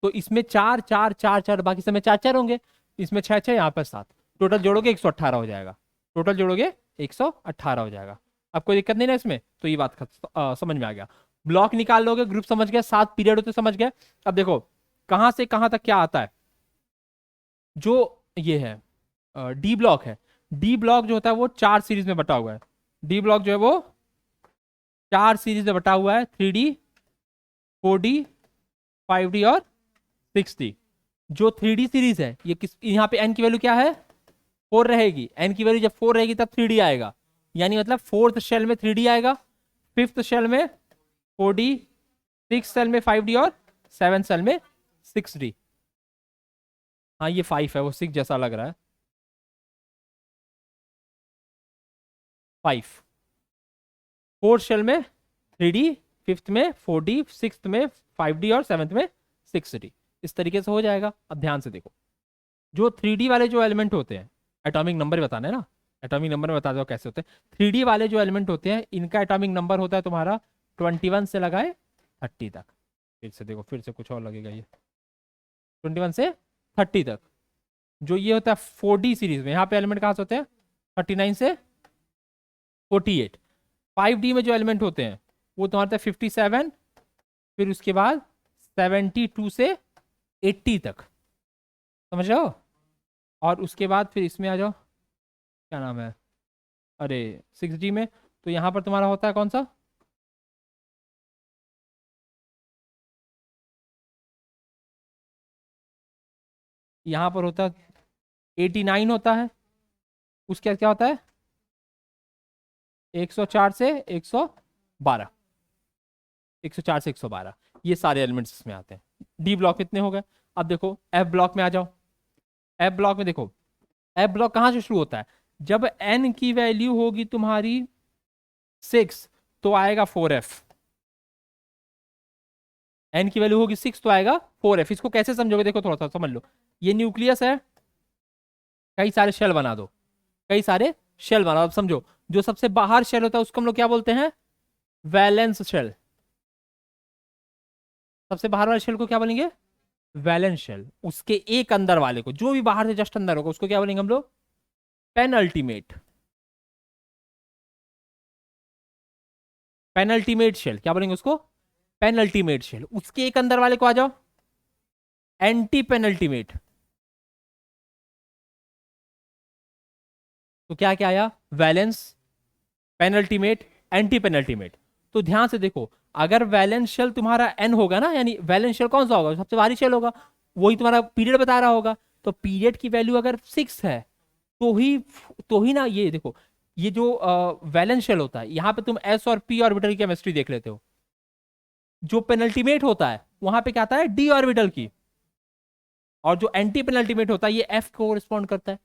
Speaker 1: तो इसमें चार चार चार चार, बाकी सब में चार चार होंगे, इसमें छह छह, यहाँ पर सात, टोटल जोड़ोगे 118 हो जाएगा। टोटल जोड़ोगे 118 हो जाएगा। अब कोई दिक्कत नहीं ना इसमें, तो ये बात समझ में आ गया। ब्लॉक निकाल लोगे, ग्रुप समझ गए, 7 पीरियड होते समझ गए। अब देखो कहां से कहां तक क्या आता है। जो ये है डी ब्लॉक है, डी ब्लॉक जो होता है वो 4 सीरीज में बटा हुआ है। डी ब्लॉक जो है वो 4 सीरीज में बटा हुआ है, 3D, 4D, 5D और 6D। जो 3D सीरीज है ये किस, यहाँ पे एन की वैल्यू क्या है? 4 रहेगी। एन की वैल्यू जब 4 रहेगी तब 3D आएगा, यानी मतलब फोर्थ शेल में 3D आएगा, फिफ्थ शेल में 4D, सिक्स सेल में 5D और सेवन सेल में 6D। हाँ ये 5 है, वो 6 जैसा लग रहा है। 5 फोर्थ शेल में 3D, फिफ्थ में 4D, सिक्स में 5D और सेवंथ में 6D। इस तरीके से हो जाएगा। अब ध्यान से देखो, जो 3D वाले जो एलिमेंट होते हैं, एटॉमिक नंबर बताना है ना, एटॉमिक नंबर में बता दो कैसे होते हैं। 3D वाले जो एलिमेंट होते हैं इनका एटॉमिक नंबर होता है तुम्हारा 21 से लगाए 30 तक। फिर से देखो, फिर से कुछ और लगेगा, ये 21 से 30 तक। जो ये होता है 4D सीरीज में, यहाँ पे एलिमेंट कहाँ से होते हैं? 39 से 48। 5D में जो एलिमेंट होते हैं वो तुम्हारे 57, फिर उसके बाद 72 से 80 तक, समझ रहे हो? और उसके बाद फिर इसमें आ जाओ, क्या नाम है, अरे 6D में, तो यहाँ पर तुम्हारा होता है कौन सा? यहाँ पर होता है 89 होता है। उसके बाद क्या होता है? 104 से 112, 104 से 112, ये सारे एलिमेंट्स इसमें आते हैं। डी ब्लॉक कितने हो गए? अब देखो एफ ब्लॉक में आ जाओ। एफ ब्लॉक में देखो, एफ ब्लॉक कहाँ से शुरू होता है? जब एन की वैल्यू होगी तुम्हारी 6 तो आएगा 4F। एन की वैल्यू होगी 6 तो आएगा 4F। इसको कैसे समझोगे? देखो थोड़ा सा समझ लो, ये न्यूक्लियस है, कई सारे शेल बना दो, कई सारे शेल बना दो। अब समझो, जो सबसे बाहर शेल होता है उसको हम लोग क्या बोलते हैं? Valence shell. सबसे बाहर वाले शेल को क्या बोलेंगे? Valence shell. उसके एक अंदर वाले को, जो भी बाहर से जस्ट अंदर होगा, उसको क्या बोलेंगे हम लोग? पेनल्टीमेट। पेनल्टीमेट शेल क्या बोलेंगे उसको? Penultimate shell. उसके एक अंदर वाले को आ जाओ, एंटी पेनल्टीमेट। तो क्या क्या आया? Valence, penultimate, anti penultimate. तो ध्यान से देखो, अगर वैलेंस शेल तुम्हारा एन होगा ना, यानी वैलेंस शेल कौन सा होगा? सबसे भारी शेल होगा, वही तुम्हारा पीरियड बता रहा होगा। तो पीरियड की वैल्यू अगर 6 है तो ही ना, ये देखो, ये जो वैलेंस शेल होता है, यहाँ पे तुम एस और पी ऑर्बिटल की केमिस्ट्री देख लेते हो। जो पेनल्टीमेट होता है वहां पे क्या आता है? डी ऑर्बिटल की। और जो एंटी पेनल्टीमेट होता है ये एफ को रिस्पॉन्ड करता है।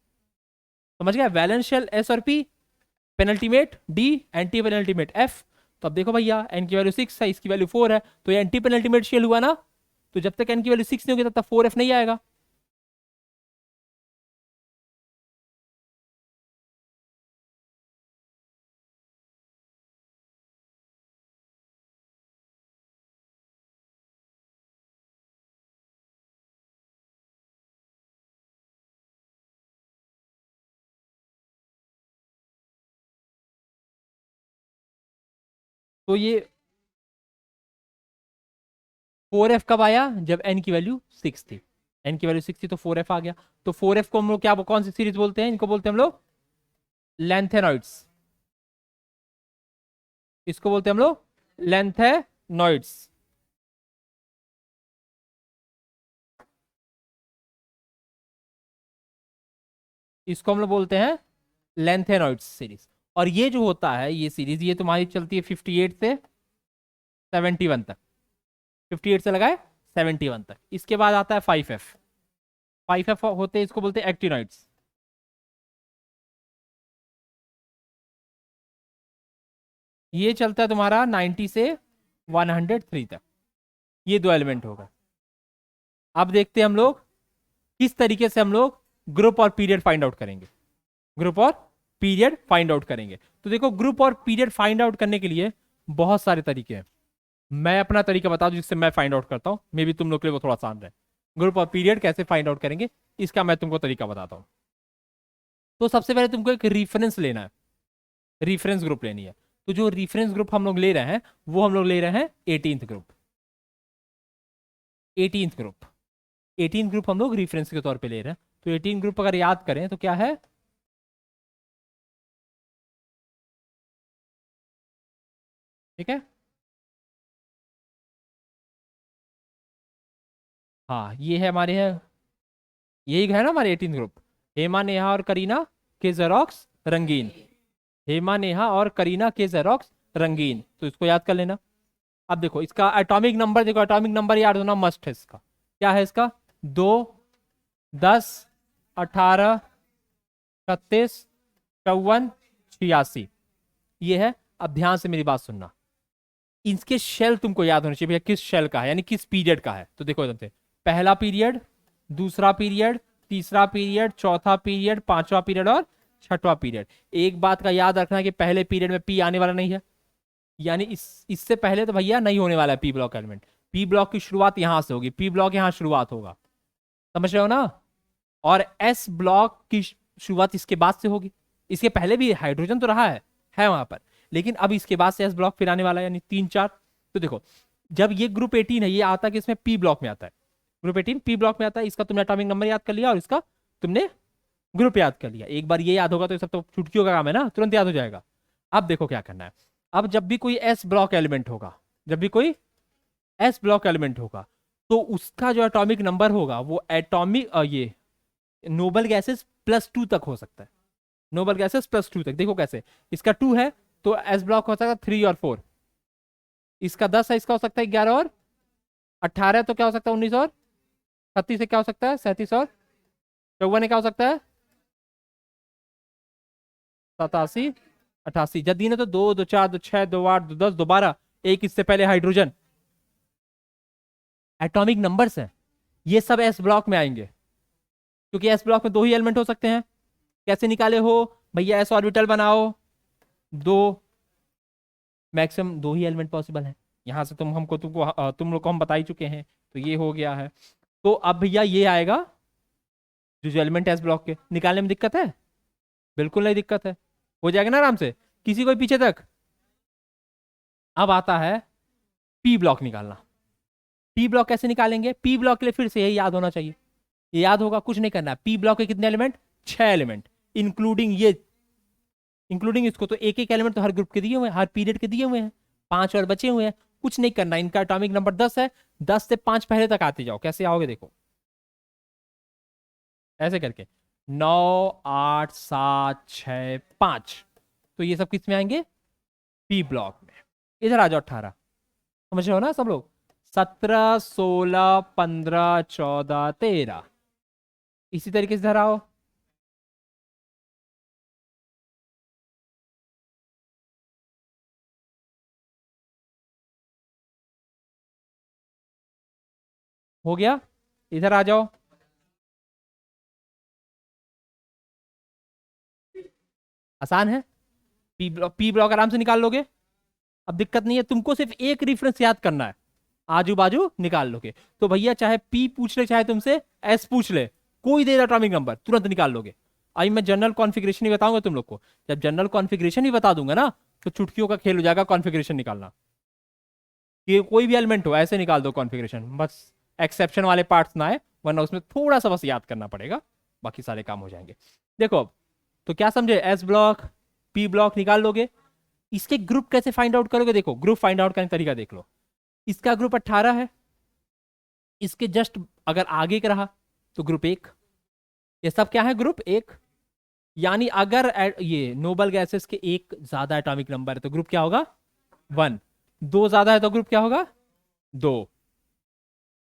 Speaker 1: समझ गया? वैलेंस शेल एस और P, penultimate D, anti penultimate F. तो अब देखो भैया, एन की वैल्यू 6 है, इसकी वैल्यू 4 है, तो ये एंटी पेनल्टीमेट शेल हुआ ना। तो जब तक एन की वैल्यू 6 नहीं होगी तब तक 4F नहीं आएगा। तो ये 4F कब आया? जब एन की वैल्यू 6 थी। एन की वैल्यू 6 थी तो 4F आ गया। तो 4F को हम लोग क्या, कौन सी सीरीज बोलते हैं? इनको बोलते हैं हम लोग लेंथेनॉइड्स। इसको बोलते हैं हम लोग लेंथेनॉइड्स। इसको हम लोग बोलते हैं लेंथेनॉइड्स सीरीज। और ये जो होता है ये सीरीज, ये तुम्हारी चलती है 58 से 71 तक, 58 से लगाए 71 तक। इसके बाद आता है 5F। 5F होते हैं, इसको बोलते हैं एक्टिनॉइड्स। ये चलता है तुम्हारा 90 से 103 तक, ये दो एलिमेंट होगा। अब देखते हैं हम लोग किस तरीके से हम लोग ग्रुप और पीरियड फाइंड आउट करेंगे। ग्रुप और पीरियड फाइंड आउट करेंगे। तो देखो, ग्रुप और पीरियड फाइंड आउट करने के लिए बहुत सारे तरीके हैं। मैं अपना तरीका बता दूं जिससे मैं फाइंड आउट करता हूं, मे बी तुम लोग के लिए वो थोड़ा आसान रहे। ग्रुप और पीरियड कैसे फाइंड आउट करेंगे, इसका मैं तुमको तरीका बताता हूं। तो सबसे पहले तुमको एक रेफरेंस लेना है, रेफरेंस ग्रुप लेनी है। तो जो रेफरेंस ग्रुप हम लोग ले रहे हैं वो हम लोग ले रहे हैं 18th group. 18th group, 18th group हम लोग रेफरेंस के तौर पे ले रहे हैं। तो 18 ग्रुप अगर याद करें तो क्या है, ठीक है। हाँ ये है हमारे है, यही है ना हमारे 18 ग्रुप। हेमा, नेहा और करीना के जेरोक्स रंगीन। हेमा, नेहा और करीना के जेरोक्स रंगीन, तो इसको याद कर लेना। अब देखो इसका एटॉमिक नंबर, देखो एटॉमिक नंबर याद होना मस्ट है इसका। क्या है इसका, 2, 10, 18, 36, 54, 86, ये है। अब ध्यान से मेरी बात सुनना, इसके शेल तुमको याद होना चाहिए भैया, किस शेल का है यानी किस पीरियड का है। तो देखो एकदम से, पहला पीरियड, दूसरा पीरियड, तीसरा पीरियड, चौथा पीरियड, पांचवा पीरियड और छठवां पीरियड। एक बात का याद रखना कि पहले पीरियड में पी आने वाला नहीं है, यानी इससे पहले तो भैया नहीं होने वाला है P block element. P block की शुरुआत यहां से होगी, पी ब्लॉक यहां शुरुआत होगा, समझ रहे हो ना। और एस ब्लॉक की शुरुआत इसके बाद से होगी। इसके पहले भी हाइड्रोजन तो रहा है वहां पर, लेकिन अब इसके बाद से एस ब्लॉक फिर आने वाला है, यानी 3, 4। तो देखो, जब ये ग्रुप 18 है, ये आता है कि इसमें पी ब्लॉक में आता है। ग्रुप 18 पी ब्लॉक में आता है, इसका तुमने एटॉमिक नंबर याद कर लिया और इसका तुमने ग्रुप याद कर लिया। एक बार ये याद होगा तो ये सब तो चुटकियों का काम है ना, तुरंत याद हो जाएगा। अब देखो क्या करना है। अब जब भी कोई एस ब्लॉक एलिमेंट होगा, जब भी कोई एस ब्लॉक एलिमेंट होगा, तो उसका जो एटॉमिक नंबर होगा वो एटॉमिक ये नोबल गैसेस +2 तक हो सकता है। नोबल गैसेस +2 तक, देखो कैसे, इसका 2 है तो एस ब्लॉक हो सकता है 3 और 4। इसका 10 है, इसका हो सकता है 11 और 18, तो क्या हो सकता है 19 और 36 से क्या हो सकता है 37 और 54 क्या हो सकता है 87, 88। जब दिन है तो 2, 2, 4, 2, 6, 2, 8, 2, 10, 2, 12, एक इससे पहले हाइड्रोजन। एटॉमिक नंबर्स हैं, ये सब एस ब्लॉक में आएंगे, क्योंकि एस ब्लॉक में 2 ही एलिमेंट हो सकते हैं। कैसे निकाले हो भैया, एस ऑर्बिटल बनाओ, 2, मैक्सिमम 2 ही एलिमेंट पॉसिबल है। यहां से तुम लोग को हम बता ही चुके हैं, तो ये हो गया है। तो अब भैया ये आएगा, जो एलिमेंट है एस ब्लॉक के, निकालने में दिक्कत है, बिल्कुल नहीं दिक्कत है, हो जाएगा ना आराम से, किसी को पीछे तक। अब आता है पी ब्लॉक निकालना। पी ब्लॉक कैसे निकालेंगे, पी ब्लॉक के लिए फिर से यही याद होना चाहिए, ये याद होगा, कुछ नहीं करना। पी ब्लॉक के कितने एलिमेंट, 6 एलिमेंट, इंक्लूडिंग ये, इंक्लूडिंग इसको। तो एक एक एलिमेंट तो हर ग्रुप के दिए हुए हैं, हर पीरियड के दिए हुए हैं, 5 और बचे हुए हैं। कुछ नहीं करना, इनका एटॉमिक नंबर 10 है, 10 से 5 पहले तक आते जाओ। कैसे आओगे देखो, ऐसे करके 9, 8, 7, 6, 5, तो ये सब किस में आएंगे, पी ब्लॉक में। इधर आ जाओ 18, समझ रहे हो ना सब लोग। 17, 16, 15, 14, 13, इसी तरीके से इधर आओ। हो गया, इधर आ जाओ। आसान है, पी ब्लॉक आराम से निकाल लोगे, अब दिक्कत नहीं है। तुमको सिर्फ एक रेफरेंस याद करना है, आजू बाजू निकाल लोगे। तो भैया चाहे पी पूछ ले चाहे तुमसे एस पूछ ले, कोई दे एटॉमिक नंबर तुरंत निकाल लोगे। अभी मैं जनरल कॉन्फ़िगरेशन ही बताऊंगा तुम लोग को, जब जनरल कॉन्फ़िगरेशन ही बता दूंगा ना, तो चुटकियों का खेल हो जाएगा कॉन्फ़िगरेशन निकालना। कि कोई भी एलिमेंट हो ऐसे निकाल दो कॉन्फ़िगरेशन, बस एक्सेप्शन वाले पार्ट्स ना आए, वरना उसमें थोड़ा सा बस याद करना पड़ेगा, बाकी सारे काम हो जाएंगे। देखो अब, तो क्या समझे, एस ब्लॉक पी ब्लॉक निकाल लोगे। इसके ग्रुप कैसे फाइंड आउट करोगे, देखो ग्रुप फाइंड आउट करने का तरीका देख लो। इसका ग्रुप 18 है, इसके जस्ट अगर आगे का रहा तो ग्रुप 1, ये सब क्या है ग्रुप 1। यानी अगर ये नोबल गैसेस के एक ज्यादा एटॉमिक नंबर है तो ग्रुप क्या होगा? 1। दो ज्यादा है तो ग्रुप क्या होगा? 2।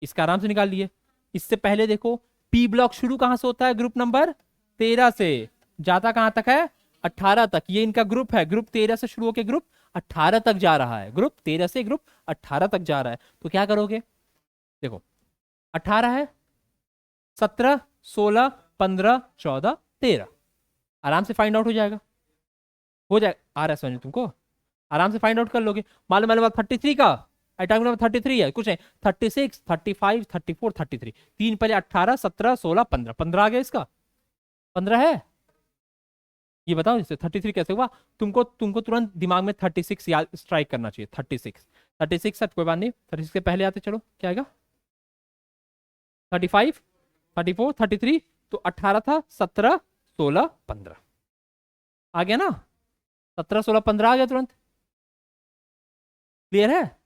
Speaker 1: इसका आराम से निकाल लिए। इससे पहले देखो, पी ब्लॉक शुरू कहां से होता है? ग्रुप नंबर 13 से। जाता कहां तक है? 18 तक। ये इनका ग्रुप है, ग्रुप 13 से शुरू होकर ग्रुप 18 तक जा रहा है। ग्रुप 13 से ग्रुप 18 तक जा रहा है। तो क्या करोगे? देखो, 18 है, 17, 16, 15, 14, 13। आराम से फाइंड आउट हो जाएगा। हो जाए आ रहा है समझ में तुमको? आराम से फाइंड आउट कर लोगे। मान लो 33 का एटॉमिक नंबर 33 है, कुछ नहीं, 36, 35, 34, 33। तीन पहले 18, 17, 16, 15। 15 आ गया इसका। 15 है। ये बताओ इससे 33 कैसे हुआ? तुमको तुमको तुरंत दिमाग में 36 याद स्ट्राइक करना चाहिए। 36, 36 है, कोई बात नहीं, 36 के पहले आते चलो क्या आएगा? 35, 34, 33। तो 18 था, 17, 16, 15 आ गया ना? 17, 16, 15 आ गया तुरंत। क्लियर है?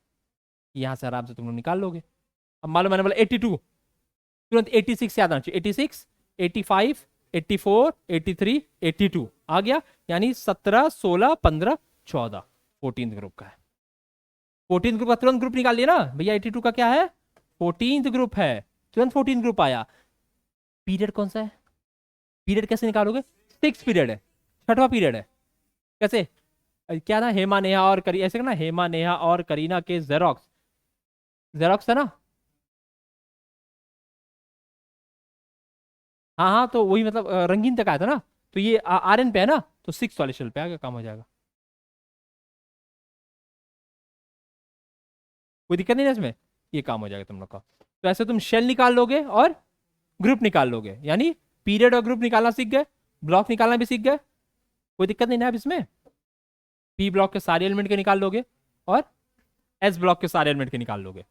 Speaker 1: यहां से आराम से तुम लोग निकाल लोगे। अब मान लो मैंने बोला 82, तुरंत 86 याद आना चाहिए। 86, 85, 84, 83, 82 आ गया। यानी 17, 16, 15, 14 14 ग्रुप का है। 14 ग्रुप का तुरंत ग्रुप निकाल लिया ना भैया। 82 का क्या है? 14 ग्रुप है। तुरंत 14 ग्रुप आया। पीरियड कौन सा है? पीरियड कैसे निकालोगे? 6 पीरियड है, छठवां पीरियड है। कैसे? क्या ना, हेमा नेहा और करी ऐसे ना, हेमा नेहा और करीना के जेरोक्स। जेरोक्स है ना? हाँ हाँ, तो वही मतलब रंगीन तक आया था ना। तो ये आर एन पे है ना, तो 6 वाले शेल पे आ गया, काम हो जाएगा। कोई दिक्कत नहीं है इसमें, ये काम हो जाएगा तुम लोग का। तो ऐसे तुम शेल निकाल लोगे और ग्रुप निकाल लोगे, यानी पीरियड और ग्रुप निकालना सीख गए, ब्लॉक निकालना भी सीख गए। कोई दिक्कत नहीं ना अब इसमें। पी ब्लॉक के सारे एलिमेंट के निकाल लोगे और एस ब्लॉक के सारे एलिमेंट के निकाल लोगे।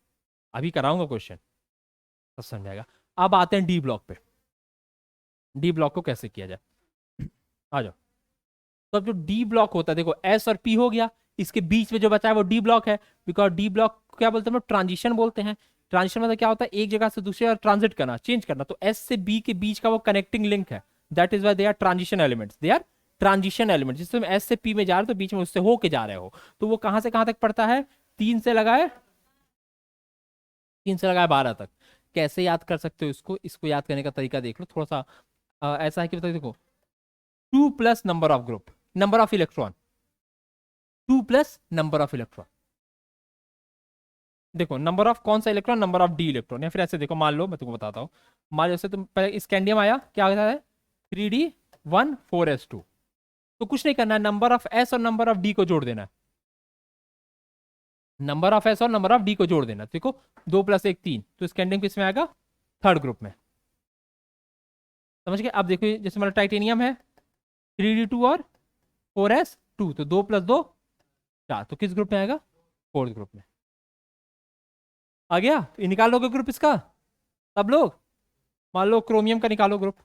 Speaker 1: अभी कराऊंगा क्वेश्चन तो समझाएगा। अब आते हैं डी ब्लॉक पे। डी ब्लॉक को कैसे किया जाए, आ जाओ। तो अब जो डी ब्लॉक होता है, देखो एस और पी हो गया, इसके बीच में जो बचा है वो डी ब्लॉक है। बिकॉज डी ब्लॉक क्या बोलते हैं? ट्रांजिशन बोलते हैं। ट्रांजिशन मतलब क्या होता है? एक जगह से दूसरी जगह ट्रांजिट करना, चेंज करना। तो एस से बी के बीच का वो कनेक्टिंग लिंक है। That is why they are transition elements. They are transition element. जिससे तुम एस से पी में जा रहे हो तो बीच में उससे होके जा रहे हो, तो वो कहां से कहां तक पड़ता है? 3 से लगाए, 12 तक। कैसे याद कर सकते हो इसको? इसको याद करने का तरीका देख लो थोड़ा सा। ऐसा है कि बताओ, देखो, 2 plus number of group, number of electron, 2 plus number of electron. देखो नंबर ऑफ कौन सा electron? Number of D electron. या फिर ऐसे देखो, मान लो मैं तुमको बताता हूँ। मान लो जैसे तुम पहले स्कैंडियम आया, क्या होता है? 3D1 4s2। तो कुछ नहीं करना है, नंबर ऑफ एस और नंबर ऑफ डी को जोड़ देना है। नंबर ऑफ एस और नंबर ऑफ डी को जोड़ देना। देखो 2 + 1 3, तो स्कैंडियम किस में आएगा? थर्ड ग्रुप में। समझ गए? अब देखो जैसे मतलब टाइटेनियम है, 3D2 और 4s2, तो 2 + 2 4, तो किस ग्रुप में आएगा? फोर्थ ग्रुप में। आ गया? ये निकाल लोगे ग्रुप इसका सब लोग। मान लो क्रोमियम का निकालो ग्रुप।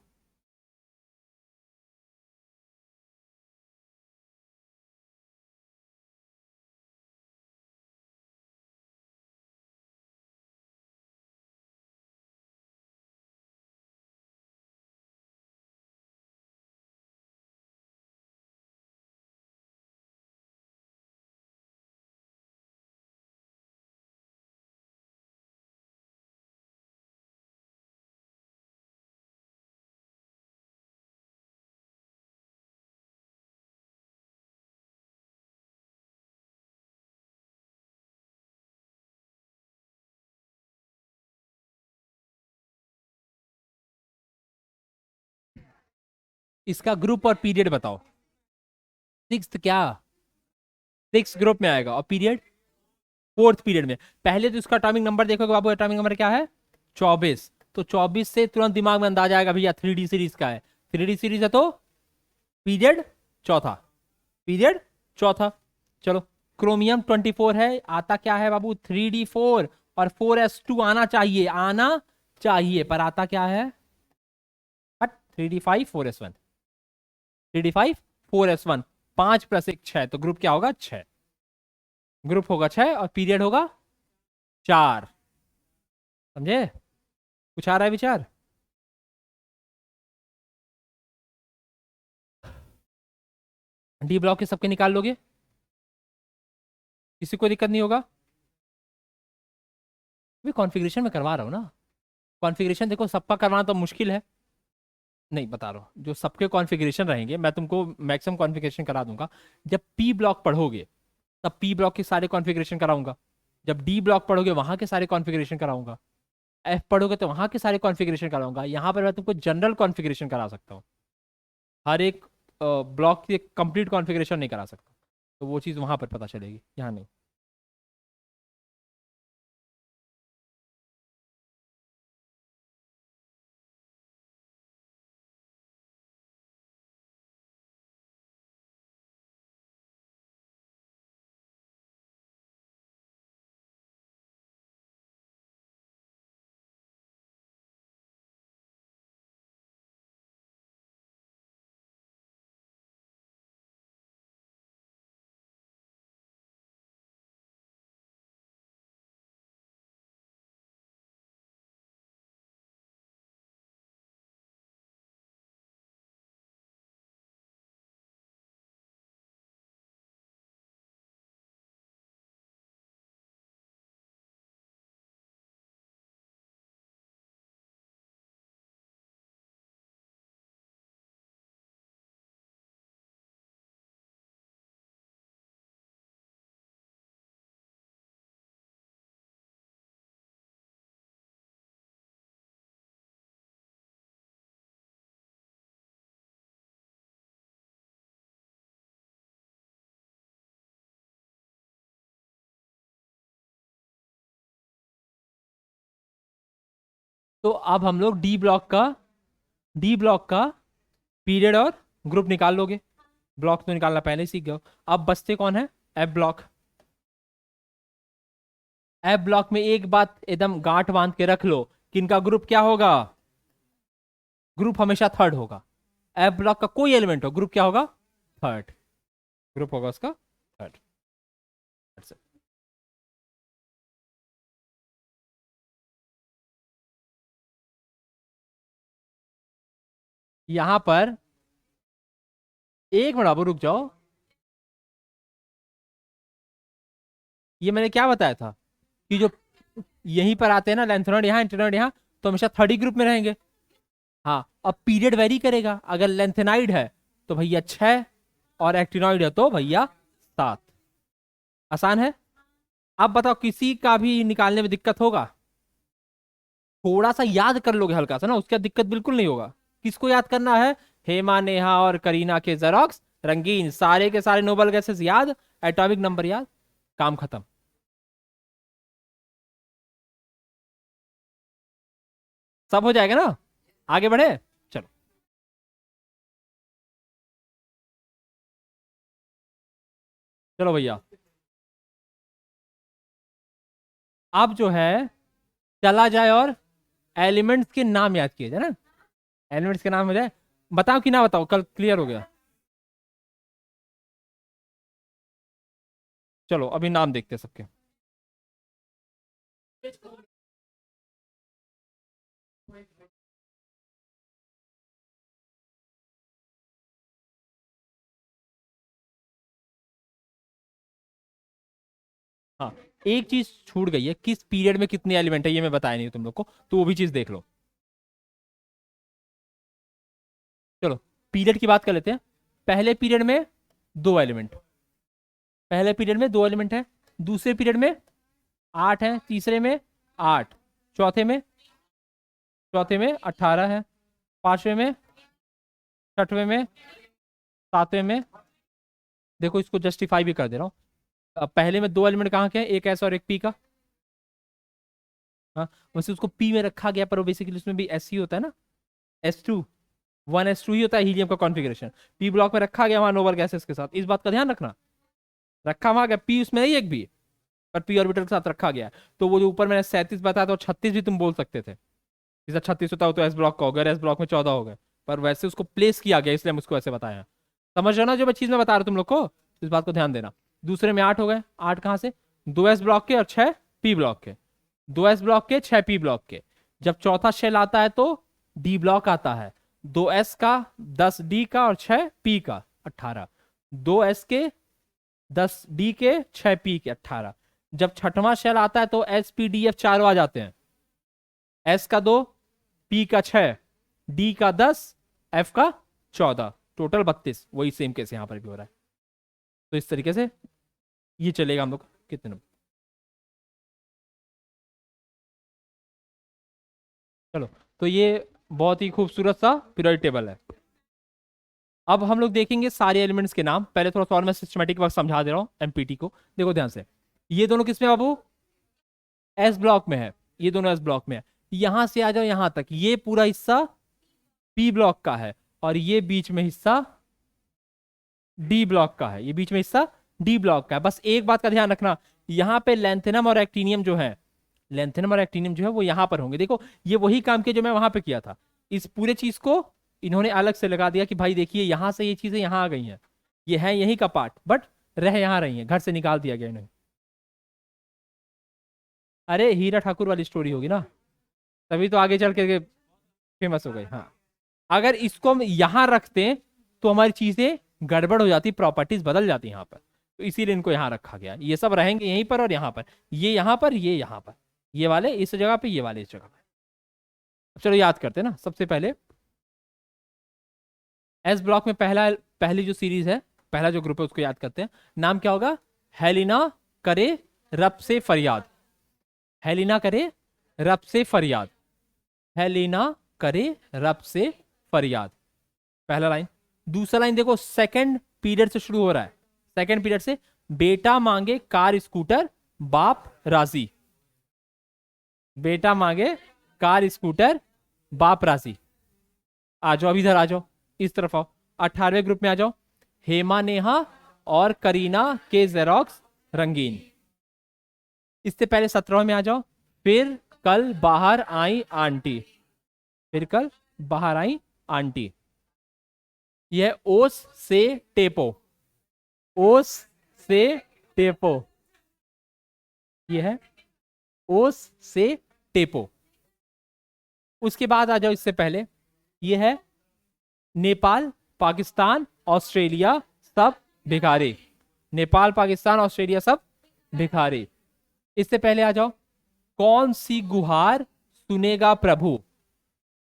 Speaker 1: इसका ग्रुप और पीरियड बताओ। सिक्स क्या? 6 ग्रुप में आएगा, और पीरियड फोर्थ पीरियड में। पहले तो इसका एटॉमिक नंबर देखोगे बाबू, एटॉमिक नंबर क्या है? 24। तो 24 से तुरंत दिमाग में अंदाजा आएगा भैया 3D सीरीज का है। 3D सीरीज है तो पीरियड चौथा, पीरियड चौथा। चलो, क्रोमियम 24 है, आता क्या है बाबू? 3D4 और 4s2 आना चाहिए, आना चाहिए, पर आता क्या है? But 3D5 4s1, 3D5 4s1, 5 + 1 6, तो ग्रुप क्या होगा? 6। ग्रुप होगा 6 और पीरियड होगा 4। समझे? कुछ आ रहा है विचार? डी ब्लॉक के सबके निकाल लोगे, किसी को दिक्कत नहीं होगा? अभी कॉन्फ़िगरेशन में करवा रहा हूँ ना। कॉन्फ़िगरेशन देखो सबका करवाना तो मुश्किल है, नहीं बता रहा हूँ, जो सबके कॉन्फ़िगरेशन रहेंगे मैं तुमको मैक्सिमम कॉन्फ़िगरेशन करा दूंगा। जब पी ब्लॉक पढ़ोगे तब पी ब्लॉक के सारे कॉन्फ़िगरेशन कराऊंगा, जब डी ब्लॉक पढ़ोगे वहां के सारे कॉन्फ़िगरेशन कराऊंगा, एफ पढ़ोगे तो वहां के सारे कॉन्फ़िगरेशन कराऊंगा। यहाँ पर मैं तुमको जनरल कॉन्फ़िगरेशन करा सकता हूँ, हर एक ब्लॉक की कंप्लीट कॉन्फ़िगरेशन नहीं करा सकता, तो वो चीज़ वहां पर पता चलेगी, यहाँ नहीं। तो अब हम लोग डी ब्लॉक का पीरियड और ग्रुप निकाल लोगे, ब्लॉक तो निकालना पहले ही सीख गए हो। अब बचते कौन है? F block. एफ ब्लॉक में एक बात एकदम गांठ बांध के रख लो कि इनका ग्रुप क्या होगा? ग्रुप हमेशा थर्ड होगा। एफ ब्लॉक का कोई एलिमेंट हो, ग्रुप क्या होगा? थर्ड। ग्रुप होगा उसका थर्ड। यहां पर एक मिनट अब रुक जाओ, ये मैंने क्या बताया था कि जो यहीं पर आते हैं ना, लेंथेनॉइड यहाँ, इंटेनॉइड यहाँ, तो हमेशा थर्ड ही ग्रुप में रहेंगे। हाँ, अब पीरियड वेरी करेगा, अगर लेंथेनाइड है तो भैया 6 और एक्टिनॉइड है तो भैया 7। आसान है। अब बताओ किसी का भी निकालने में दिक्कत होगा? थोड़ा सा याद कर लोगे हल्का सा ना, उसका दिक्कत बिल्कुल नहीं होगा। किसको याद करना है? हेमा, नेहा और करीना के जेरोक्स रंगीन, सारे के सारे नोबल गैसेस याद, एटॉमिक नंबर याद, काम खत्म। सब हो जाएगा ना? आगे बढ़े, चलो। चलो भैया, अब जो है चला जाए और एलिमेंट्स के नाम याद किए जाए ना, एलिमेंट्स के नाम हो जाए। बताओ कि ना बताओ, कल क्लियर हो गया? चलो अभी नाम देखते हैं सबके। हाँ, एक चीज छूट गई है, किस पीरियड में कितने एलिमेंट है ये मैं बताया नहीं तुम लोग को, तो वो भी चीज देख लो। चलो पीरियड की बात कर लेते हैं। पहले पीरियड में 2 एलिमेंट, पहले पीरियड में 2 एलिमेंट है, दूसरे पीरियड में 8 है, तीसरे में 8, चौथे में 18 है, पांचवे में, छठवें में, सातवें में। देखो इसको जस्टिफाई भी कर दे रहा हूँ। अब पहले में 2 एलिमेंट कहाँ के हैं? एक एस और एक पी का। हाँ, वैसे उसको पी में रखा गया पर वो बेसिकली उसमें भी एस ही होता है ना, S2, 1s2 ही होता है हीलियम का कॉन्फ़िगरेशन। पी ब्लॉक में रखा गया वहां नोबल गैसेस के साथ, इस बात का ध्यान रखना। रखा वहां गया, पी उसमें नहीं एक भी, पर पी ऑर्बिटल के साथ रखा गया है। तो वो जो ऊपर मैंने 37 बताया तो 36 भी तुम बोल सकते थे। जैसा 36 होता हो तो एस ब्लॉक का हो गया, एस ब्लॉक में 14 हो गए, पर वैसे उसको प्लेस किया गया इसलिए हम उसको ऐसे बताया। समझ रहे हो ना जो मैं चीज में बता रहा हूं तुम लोग को? इस बात को ध्यान देना। दूसरे में 8 हो गए, 8 कहाँ से? 2s ब्लॉक के और 6 पी ब्लॉक के, 2s ब्लॉक के 6 पी ब्लॉक के। जब चौथा शेल आता है तो डी ब्लॉक आता है, 2s का, 10 डी का और 6 पी का, 18। 2s के 10d के 6p के 18। जब छठवां शेल आता है तो spdf चारों आ जाते हैं, s का 2, p का 6, d का 10, f का 14, टोटल 32। वही सेम केस यहां पर भी हो रहा है। तो इस तरीके से ये चलेगा हम लोग कितने नंबर। चलो, तो ये बहुत ही खूबसूरत सा पीरियोडिक टेबल है। अब हम लोग देखेंगे सारे एलिमेंट्स के नाम। पहले थोड़ा सा और मैं सिस्टमेटिक वर्क समझा दे रहा हूँ एमपीटी को। देखो ध्यान से, ये दोनों किसमें बाबू, एस ब्लॉक में है। ये दोनों एस ब्लॉक में है। यहां से आ जाओ यहां तक, ये पूरा हिस्सा पी ब्लॉक का है और ये बीच में हिस्सा डी ब्लॉक का है। ये बीच में हिस्सा डी ब्लॉक का है। बस एक बात का ध्यान रखना, यहां पे लेंथेनम और एक्टिनियम जो है, लेंथेनम और एक्टिनियम जो है वो यहां पर होंगे। देखो ये वही काम किया जो मैं वहां पे किया था। इस पूरे चीज को इन्होंने अलग से लगा दिया कि भाई देखिए यहां से ये चीजें यहां आ गई हैं, ये है यही का पार्ट, बट रह यहां रही है, घर से निकाल दिया गया इन्हें। अरे हीरा ठाकुर वाली स्टोरी होगी ना, तभी तो आगे चल के फेमस हो गई। हाँ, अगर इसको हम यहां रखते हैं तो हमारी चीजें गड़बड़ हो जाती, प्रॉपर्टीज बदल जाती यहाँ पर। तो इसीलिए इनको यहां रखा गया। ये सब रहेंगे यहीं पर और यहाँ पर, ये यहाँ पर, ये यहाँ पर, ये वाले इस जगह पे, ये वाले इस जगह पे। चलो याद करते हैं ना। सबसे पहले एस ब्लॉक में पहली जो सीरीज है, पहला जो ग्रुप है उसको याद करते हैं। नाम क्या होगा, हेलिना करे रब से फरियाद। हेलिना करे रब से फरियाद, हेलिना करे रब से फरियाद, पहला लाइन। दूसरा लाइन देखो, सेकंड पीरियड से शुरू हो रहा है। सेकंड पीरियड से, बेटा मांगे कार स्कूटर बाप राजी। बेटा मांगे कार स्कूटर बाप राजी। आ जाओ, अभी इधर आ जाओ, इस तरफ आओ, 18वें ग्रुप में आ जाओ। हेमा नेहा और करीना के जेरोक्स रंगीन। इससे पहले 17वें में आ जाओ। फिर कल बाहर आई आंटी, फिर कल बाहर आई आंटी। यह ओस से टेपो, ओस से टेपो, यह है ओस से टेपो। उसके बाद आ जाओ, इससे पहले यह है नेपाल पाकिस्तान ऑस्ट्रेलिया सब भिखारी। नेपाल पाकिस्तान ऑस्ट्रेलिया सब भिखारी। इससे पहले आ जाओ, कौन सी गुहार सुनेगा प्रभु,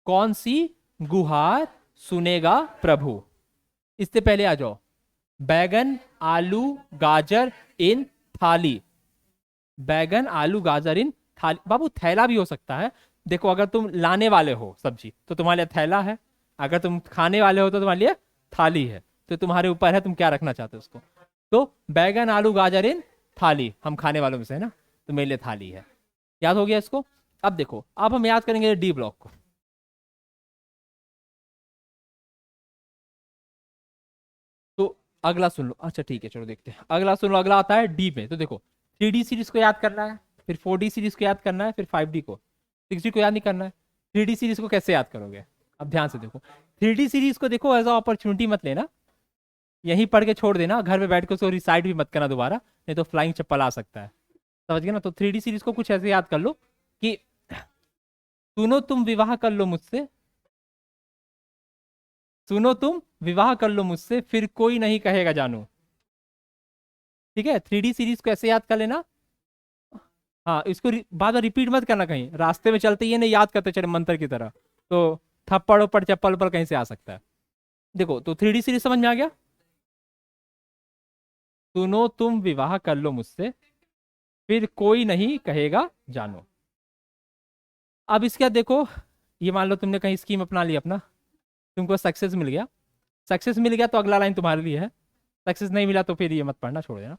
Speaker 1: कौन सी गुहार सुनेगा प्रभु। इससे पहले आ जाओ, बैगन आलू गाजर इन थाली, बैगन आलू गाजर इन थाली। बाबू थैला भी हो सकता है। देखो अगर तुम लाने वाले हो सब्जी तो तुम्हारे लिए थैला है, अगर तुम खाने वाले हो तो तुम्हारे लिए थाली है। तो तुम्हारे ऊपर है तुम क्या रखना चाहते हो उसको। तो बैगन आलू गाजर इन थाली, हम खाने वालों में से है ना, तो मेरे लिए थाली है। याद हो गया इसको। अब देखो, अब हम याद करेंगे डी ब्लॉक को। तो अगला सुन लो, अच्छा ठीक है चलो देखते हैं। अगला सुन लो, अगला आता है डी में। तो देखो 3D सीरीज को याद करना है, फिर 4D सीरीज को याद करना है, फिर 5D को। 6D को याद नहीं करना है। 3D सीरीज को कैसे याद करोगे, अब ध्यान से देखो। 3D सीरीज को देखो एज अ अपॉर्चुनिटी मत लेना, यहीं पढ़ के छोड़ देना, घर में बैठ के उसको रिसाइड भी मत करना दोबारा, नहीं तो फ्लाइंग चप्पल आ सकता है। समझ गए ना। तो 3D सीरीज को कुछ ऐसे याद कर लो कि सुनो तुम विवाह कर लो मुझसे, सुनो तुम विवाह कर लो मुझसे, फिर कोई नहीं कहेगा जानू। ठीक है, 3D सीरीज को ऐसे याद कर लेना। हाँ, इसको बार बार रिपीट मत करना, कहीं रास्ते में चलते ही नहीं याद करते चले मंत्र की तरह, तो थप्पड़ उप्पड़ चप्पल पर कहीं से आ सकता है। देखो तो 3D सीरीज समझ में आ गया। सुनो तुम विवाह कर लो मुझसे, फिर कोई नहीं कहेगा जानो। अब इसके बाद देखो, ये मान लो तुमने कहीं स्कीम अपना ली अपना, तुमको सक्सेस मिल गया। सक्सेस मिल गया तो अगला लाइन तुम्हारे लिए है। सक्सेस नहीं मिला तो फिर ये मत पढ़ना, छोड़ देना।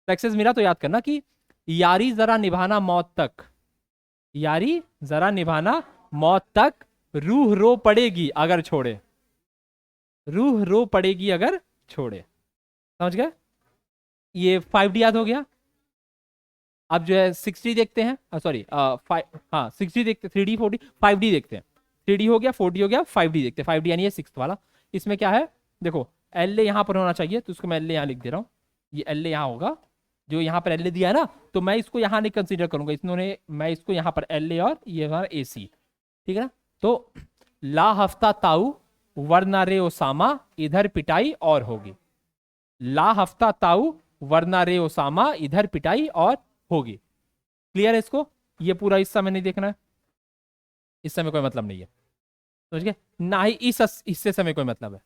Speaker 1: सक्सेस मिला तो याद करना कि यारी जरा निभाना मौत तक, यारी जरा निभाना मौत तक, रूह रो पड़ेगी अगर छोड़े, रूह रो पड़ेगी अगर छोड़े। समझ गए। ये 5D याद हो गया। अब जो है 6D देखते हैं, सॉरी हाँ 6D देखते, 3D 4D 5D देखते हैं। 3D हो गया, 4D हो गया, 5D देखते हैं। 5D यानी ये 6th वाला। इसमें क्या है देखो, एल यहाँ पर होना चाहिए, तो उसको मैं एल यहाँ लिख दे रहा हूँ। ये एल यहाँ होगा, जो यहाँ पर एल दिया है ना, तो मैं इसको यहाँ नहीं कंसीडर करूंगा, इन्होंने, मैं इसको यहाँ पर एल और ये हमारा AC, ठीक है ना। तो ला हफ्ता ताऊ वरना रे ओसामा, इधर पिटाई और होगी। ला हफ्ता ताऊ वरना रे ओसामा, इधर पिटाई और होगी। क्लियर है इसको? ये पूरा हिस्सा में नहीं देखना है, इससे में कोई मतलब नहीं है, समझ गए? ना ही इस हिस्से से में कोई मतलब है,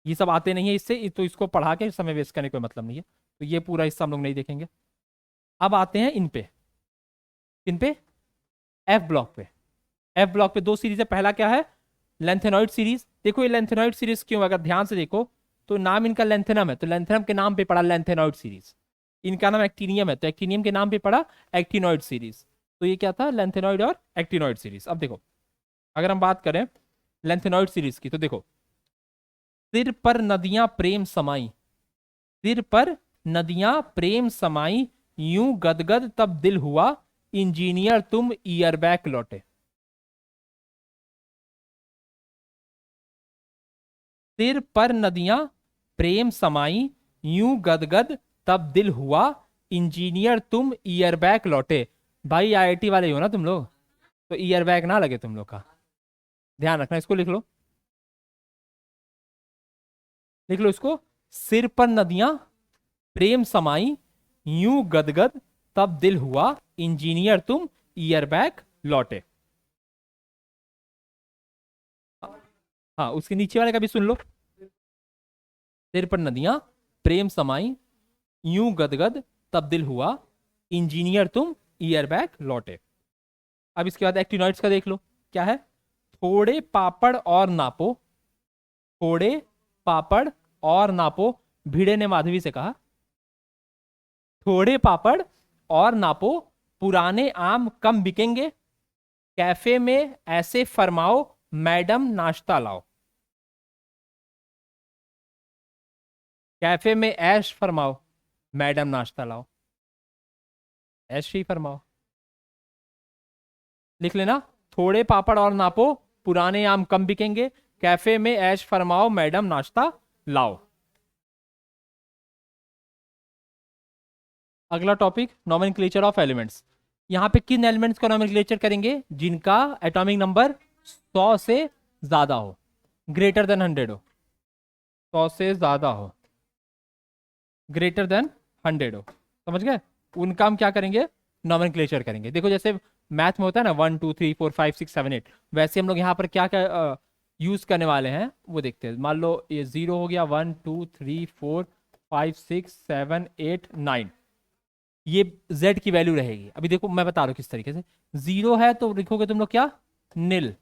Speaker 1: ये सब आते नहीं है इससे, तो इसको पढ़ा के समय वेस्ट करने का कोई मतलब नहीं है, तो ये पूरा हिस्सा हम लोग नहीं देखेंगे। अब आते हैं इन पे एफ ब्लॉक पे। एफ ब्लॉक पे दो सीरीज है, पहला क्या है? Lanthanoid series. देखो ये लेंथेनॉइड सीरीज क्यों, अगर ध्यान से देखो तो नाम इनका लेंथेनम है, तो लेंथेनम के नाम पे पड़ा लेंथेनॉइड सीरीज। इनका नाम एक्टिनियम है, तो एक्टिनियम के नाम पे पड़ा एक्टिनॉइड सीरीज। तो ये क्या था? लेंथेनॉइड और एक्टिनॉइड सीरीज। अब देखो अगर हम बात करें लेंथेनॉइड सीरीज की, तो देखो सिर पर नदियां प्रेम समाई, सिर पर नदियां प्रेम समाई, यूं गदगद तब दिल हुआ, इंजीनियर तुम ईयर बैक लौटे। सिर पर नदियां प्रेम समाई, यूं गदगद तब दिल हुआ, इंजीनियर तुम ईयर बैक लौटे। भाई आईआईटी वाले ही हो ना तुम लोग, तो ईयर बैक ना लगे तुम लोग का, ध्यान रखना। इसको लिख लो, लिख लो इसको। सिर पर नदियां प्रेम समाई, यूं गदगद तब दिल हुआ, इंजीनियर तुम ईयर बैक लौटे। हाँ उसके नीचे वाले का भी सुन लो। सिर पर नदियां प्रेम समाई, यूं गदगद तब दिल हुआ, इंजीनियर तुम ईयर बैक लौटे। अब इसके बाद एक्टिनॉइड्स का देख लो क्या है। थोड़े पापड़ और नापो, थोड़े पापड़ और नापो, भिड़े ने माधवी से कहा। थोड़े पापड़ और नापो, पुराने आम कम बिकेंगे, कैफे में ऐसे फरमाओ, मैडम नाश्ता लाओ। कैफे में ऐश फरमाओ, मैडम नाश्ता लाओ। ऐश ही फरमाओ, लिख लेना। थोड़े पापड़ और नापो, पुराने आम कम बिकेंगे, कैफे में ऐश फरमाओ, मैडम नाश्ता लाओ। अगला टॉपिक नॉमेनक्लेचर ऑफ एलिमेंट्स। यहाँ पे किन एलिमेंट्स का नॉमेनक्लेचर करेंगे? जिनका एटॉमिक नंबर 100 से ज्यादा हो, ग्रेटर देन 100 हो, 100 से ज्यादा हो, ग्रेटर देन 100 हो, समझ गए? उनका हम क्या करेंगे? नॉमेनक्लेचर करेंगे। देखो जैसे मैथ में होता है ना 1 2 3 4 5 6 7 8, वैसे हम लोग यहाँ पर क्या क्या यूज करने वाले हैं वो देखते हैं। मान लो ये 0 हो गया, 1 2 3 4 5 6 7 8 9, ये z की वैल्यू रहेगी। अभी देखो मैं बता रहा हूँ किस तरीके से। 0 है तो लिखोगे तुम लोग क्या? नील।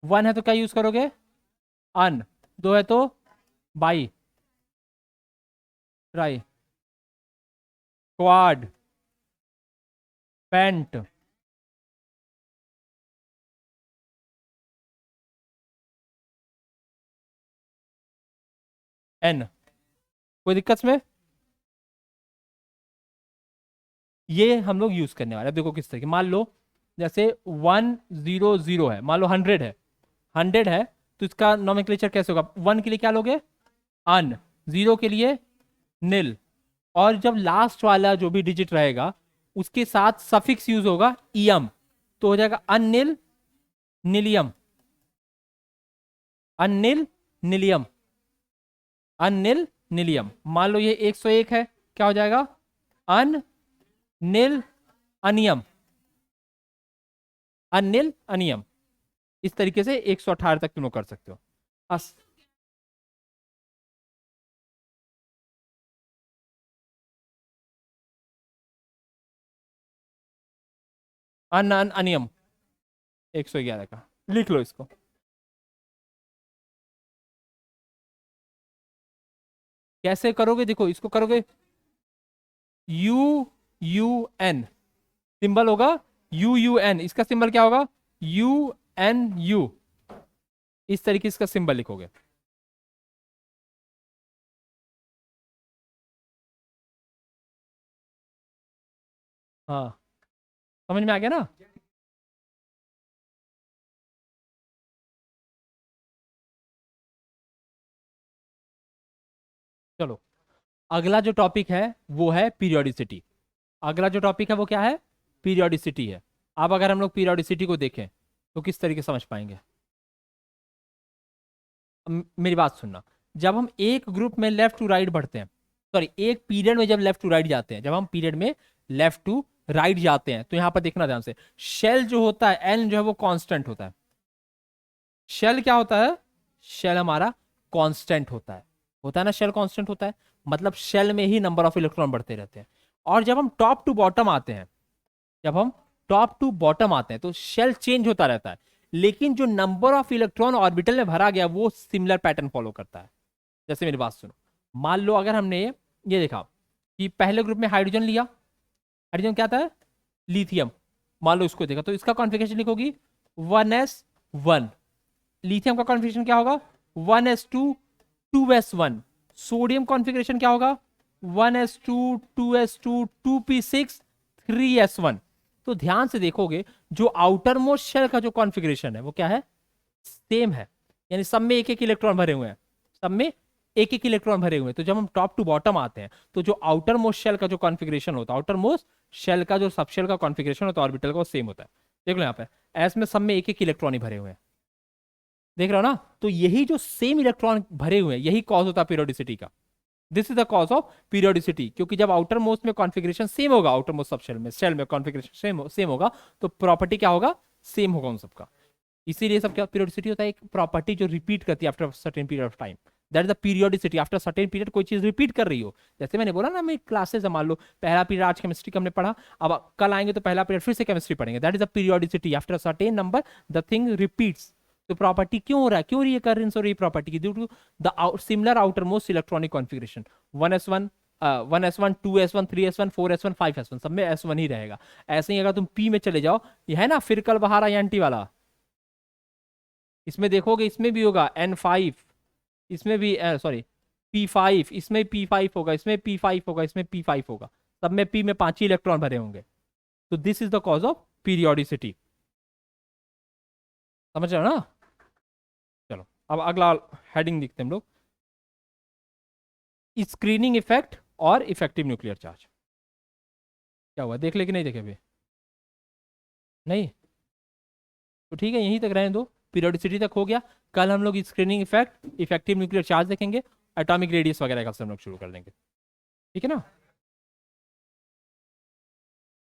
Speaker 1: 1 है तो क्या यूज करोगे? अन। 2 है तो bi, tri, quad, pent, enn. कोई दिक्कत में? ये हम लोग यूज करने वाले हैं। देखो किस तरीके, मान लो जैसे 100 है, मान लो 100 है, 100 है, तो इसका नॉमेनक्लेचर कैसे होगा? 1 के लिए क्या लोगे? अन। 0 के लिए नील, और जब लास्ट वाला जो भी डिजिट रहेगा उसके साथ सफिक्स यूज होगा ईएम, तो हो जाएगा अनिल नीलियम, अनिल नीलियम, अनिल नीलियम। मान लो ये 101 है, क्या हो जाएगा? अन नील अनियम, अनिल अनियम। इस तरीके से 118 तक तुम लोग कर सकते हो। अस अन अन अनियम 111 का, लिख लो इसको। कैसे करोगे? देखो इसको करोगे यू यू एन, सिंबल होगा यू यू एन, इसका सिंबल क्या होगा? यू एन यू, इस तरीके से इसका सिंबल लिखोगे। हाँ समझ में आ गया ना? चलो अगला जो टॉपिक है वो है पीरियोडिसिटी। अगला जो टॉपिक है वो क्या है? पीरियोडिसिटी है। अब अगर हम लोग पीरियोडिसिटी को देखें तो किस तरीके से समझ पाएंगे? मेरी बात सुनना। जब हम एक ग्रुप में लेफ्ट टू राइट बढ़ते हैं, सॉरी एक पीरियड में जब लेफ्ट टू राइट जाते हैं, जब हम पीरियड में लेफ्ट टू राइट जाते हैं, तो यहां पर देखना ध्यान से, शेल जो होता है एन जो है वो कांस्टेंट होता है। शेल क्या होता है? शेल हमारा कांस्टेंट होता है ना, शेल कांस्टेंट होता है, मतलब शेल में ही नंबर ऑफ इलेक्ट्रॉन बढ़ते रहते हैं। और जब हम टॉप टू बॉटम आते हैं, जब हम टॉप टू बॉटम आते हैं तो शेल चेंज होता रहता है, लेकिन जो नंबर ऑफ इलेक्ट्रॉन ऑर्बिटल में भरा गया वो सिमिलर पैटर्न फॉलो करता है। जैसे मेरी बात सुनो, मान लो अगर हमने ये देखा कि पहले ग्रुप में हाइड्रोजन लिया, हाइड्रोजन क्या था? लिथियम। मान लो इसको देखा तो इसका कॉन्फ़िगरेशन लिखोगी 1s1। लिथियम का कॉन्फ़िगरेशन क्या होगा? 1s2 2s1। सोडियम कॉन्फ़िगरेशन क्या होगा? 1s2 2s2 2p6 3s1। तो ध्यान से देखोगे जो आउटर मोस्ट शेल का जो कॉन्फ़िगरेशन है वो क्या है? सेम है, यानी सब में एक एक इलेक्ट्रॉन भरे हुए हैं, सब में एक एक इलेक्ट्रॉन भरे हुए हैं। तो जब हम टॉप टू बॉटम आते हैं तो जो आउटर मोस्ट शेल का जो कॉन्फ़िगरेशन होता है, आउटर मोस्ट शेल का जो सब शेल का कॉन्फ़िगरेशन होता है ऑर्बिटल का, वो सेम होता है। देख लो यहाँ पे एस में सब में एक एक इलेक्ट्रॉन ही भरे हुए हैं, देख रहे हो ना? तो यही जो सेम इलेक्ट्रॉन भरे हुए हैं यही कॉज होता है पीरियोडिसिटी का। This is the cause of periodicity, क्योंकि जब आउटर मोस्ट में कॉन्फ़िगरेशन सेम होगा, आउटर मोस्ट सब शेल में, शेल में कॉन्फ़िगरेशन सेम होगा, तो प्रॉपर्टी क्या होगा? सेम होगा उन सबका। इसीलिए सब क्या पीरियोडिसिटी होता है? एक प्रॉपर्टी जो रिपीट करती है after certain period of time, that is the periodicity. After certain period कोई चीज रिपीट कर रही हो, जैसे मैंने बोला ना, मैं क्लासेस मान लो पहला पीरियड आज केमिस्ट्री का हमने पढ़ा, अब कल आएंगे तो पहला पीरियड फिर से केमिस्ट्री पढ़ेंगे, that is the periodicity. After certain number the thing repeats. तो प्रॉपर्टी क्यों हो रहा है, क्यों रिकरेंस हो रही है प्रॉपर्टी की? Due to the similar outermost electronic configuration. 1s1 1s1 2s1 3s1 4s1 5s1, सब में s1 ही रहेगा। ऐसे ही अगर तुम p में चले जाओ, ये है ना फिरकल बहारा एंटी वाला, इसमें देखोगे इसमें भी होगा N5, इसमें भी सॉरी P5, इसमें P5 होगा, इसमें P5 होगा, इसमें P5 होगा, सब में P में 5 ही इलेक्ट्रॉन भरे होंगे। तो this is the cause of periodicity. समझ रहे हो ना? चलो अब अगला हेडिंग देखते हैं हम लोग, स्क्रीनिंग इफेक्ट और इफेक्टिव न्यूक्लियर चार्ज। क्या हुआ, देख ले कि नहीं देखे अभी? नहीं? तो ठीक है, यहीं तक रहने दो, पीरियोडिसिटी तक हो गया। कल हम लोग screening effect, effective nuclear charge देखेंगे, एटॉमिक रेडियस वगैरह का सब हम लोग शुरू कर देंगे, ठीक है ना?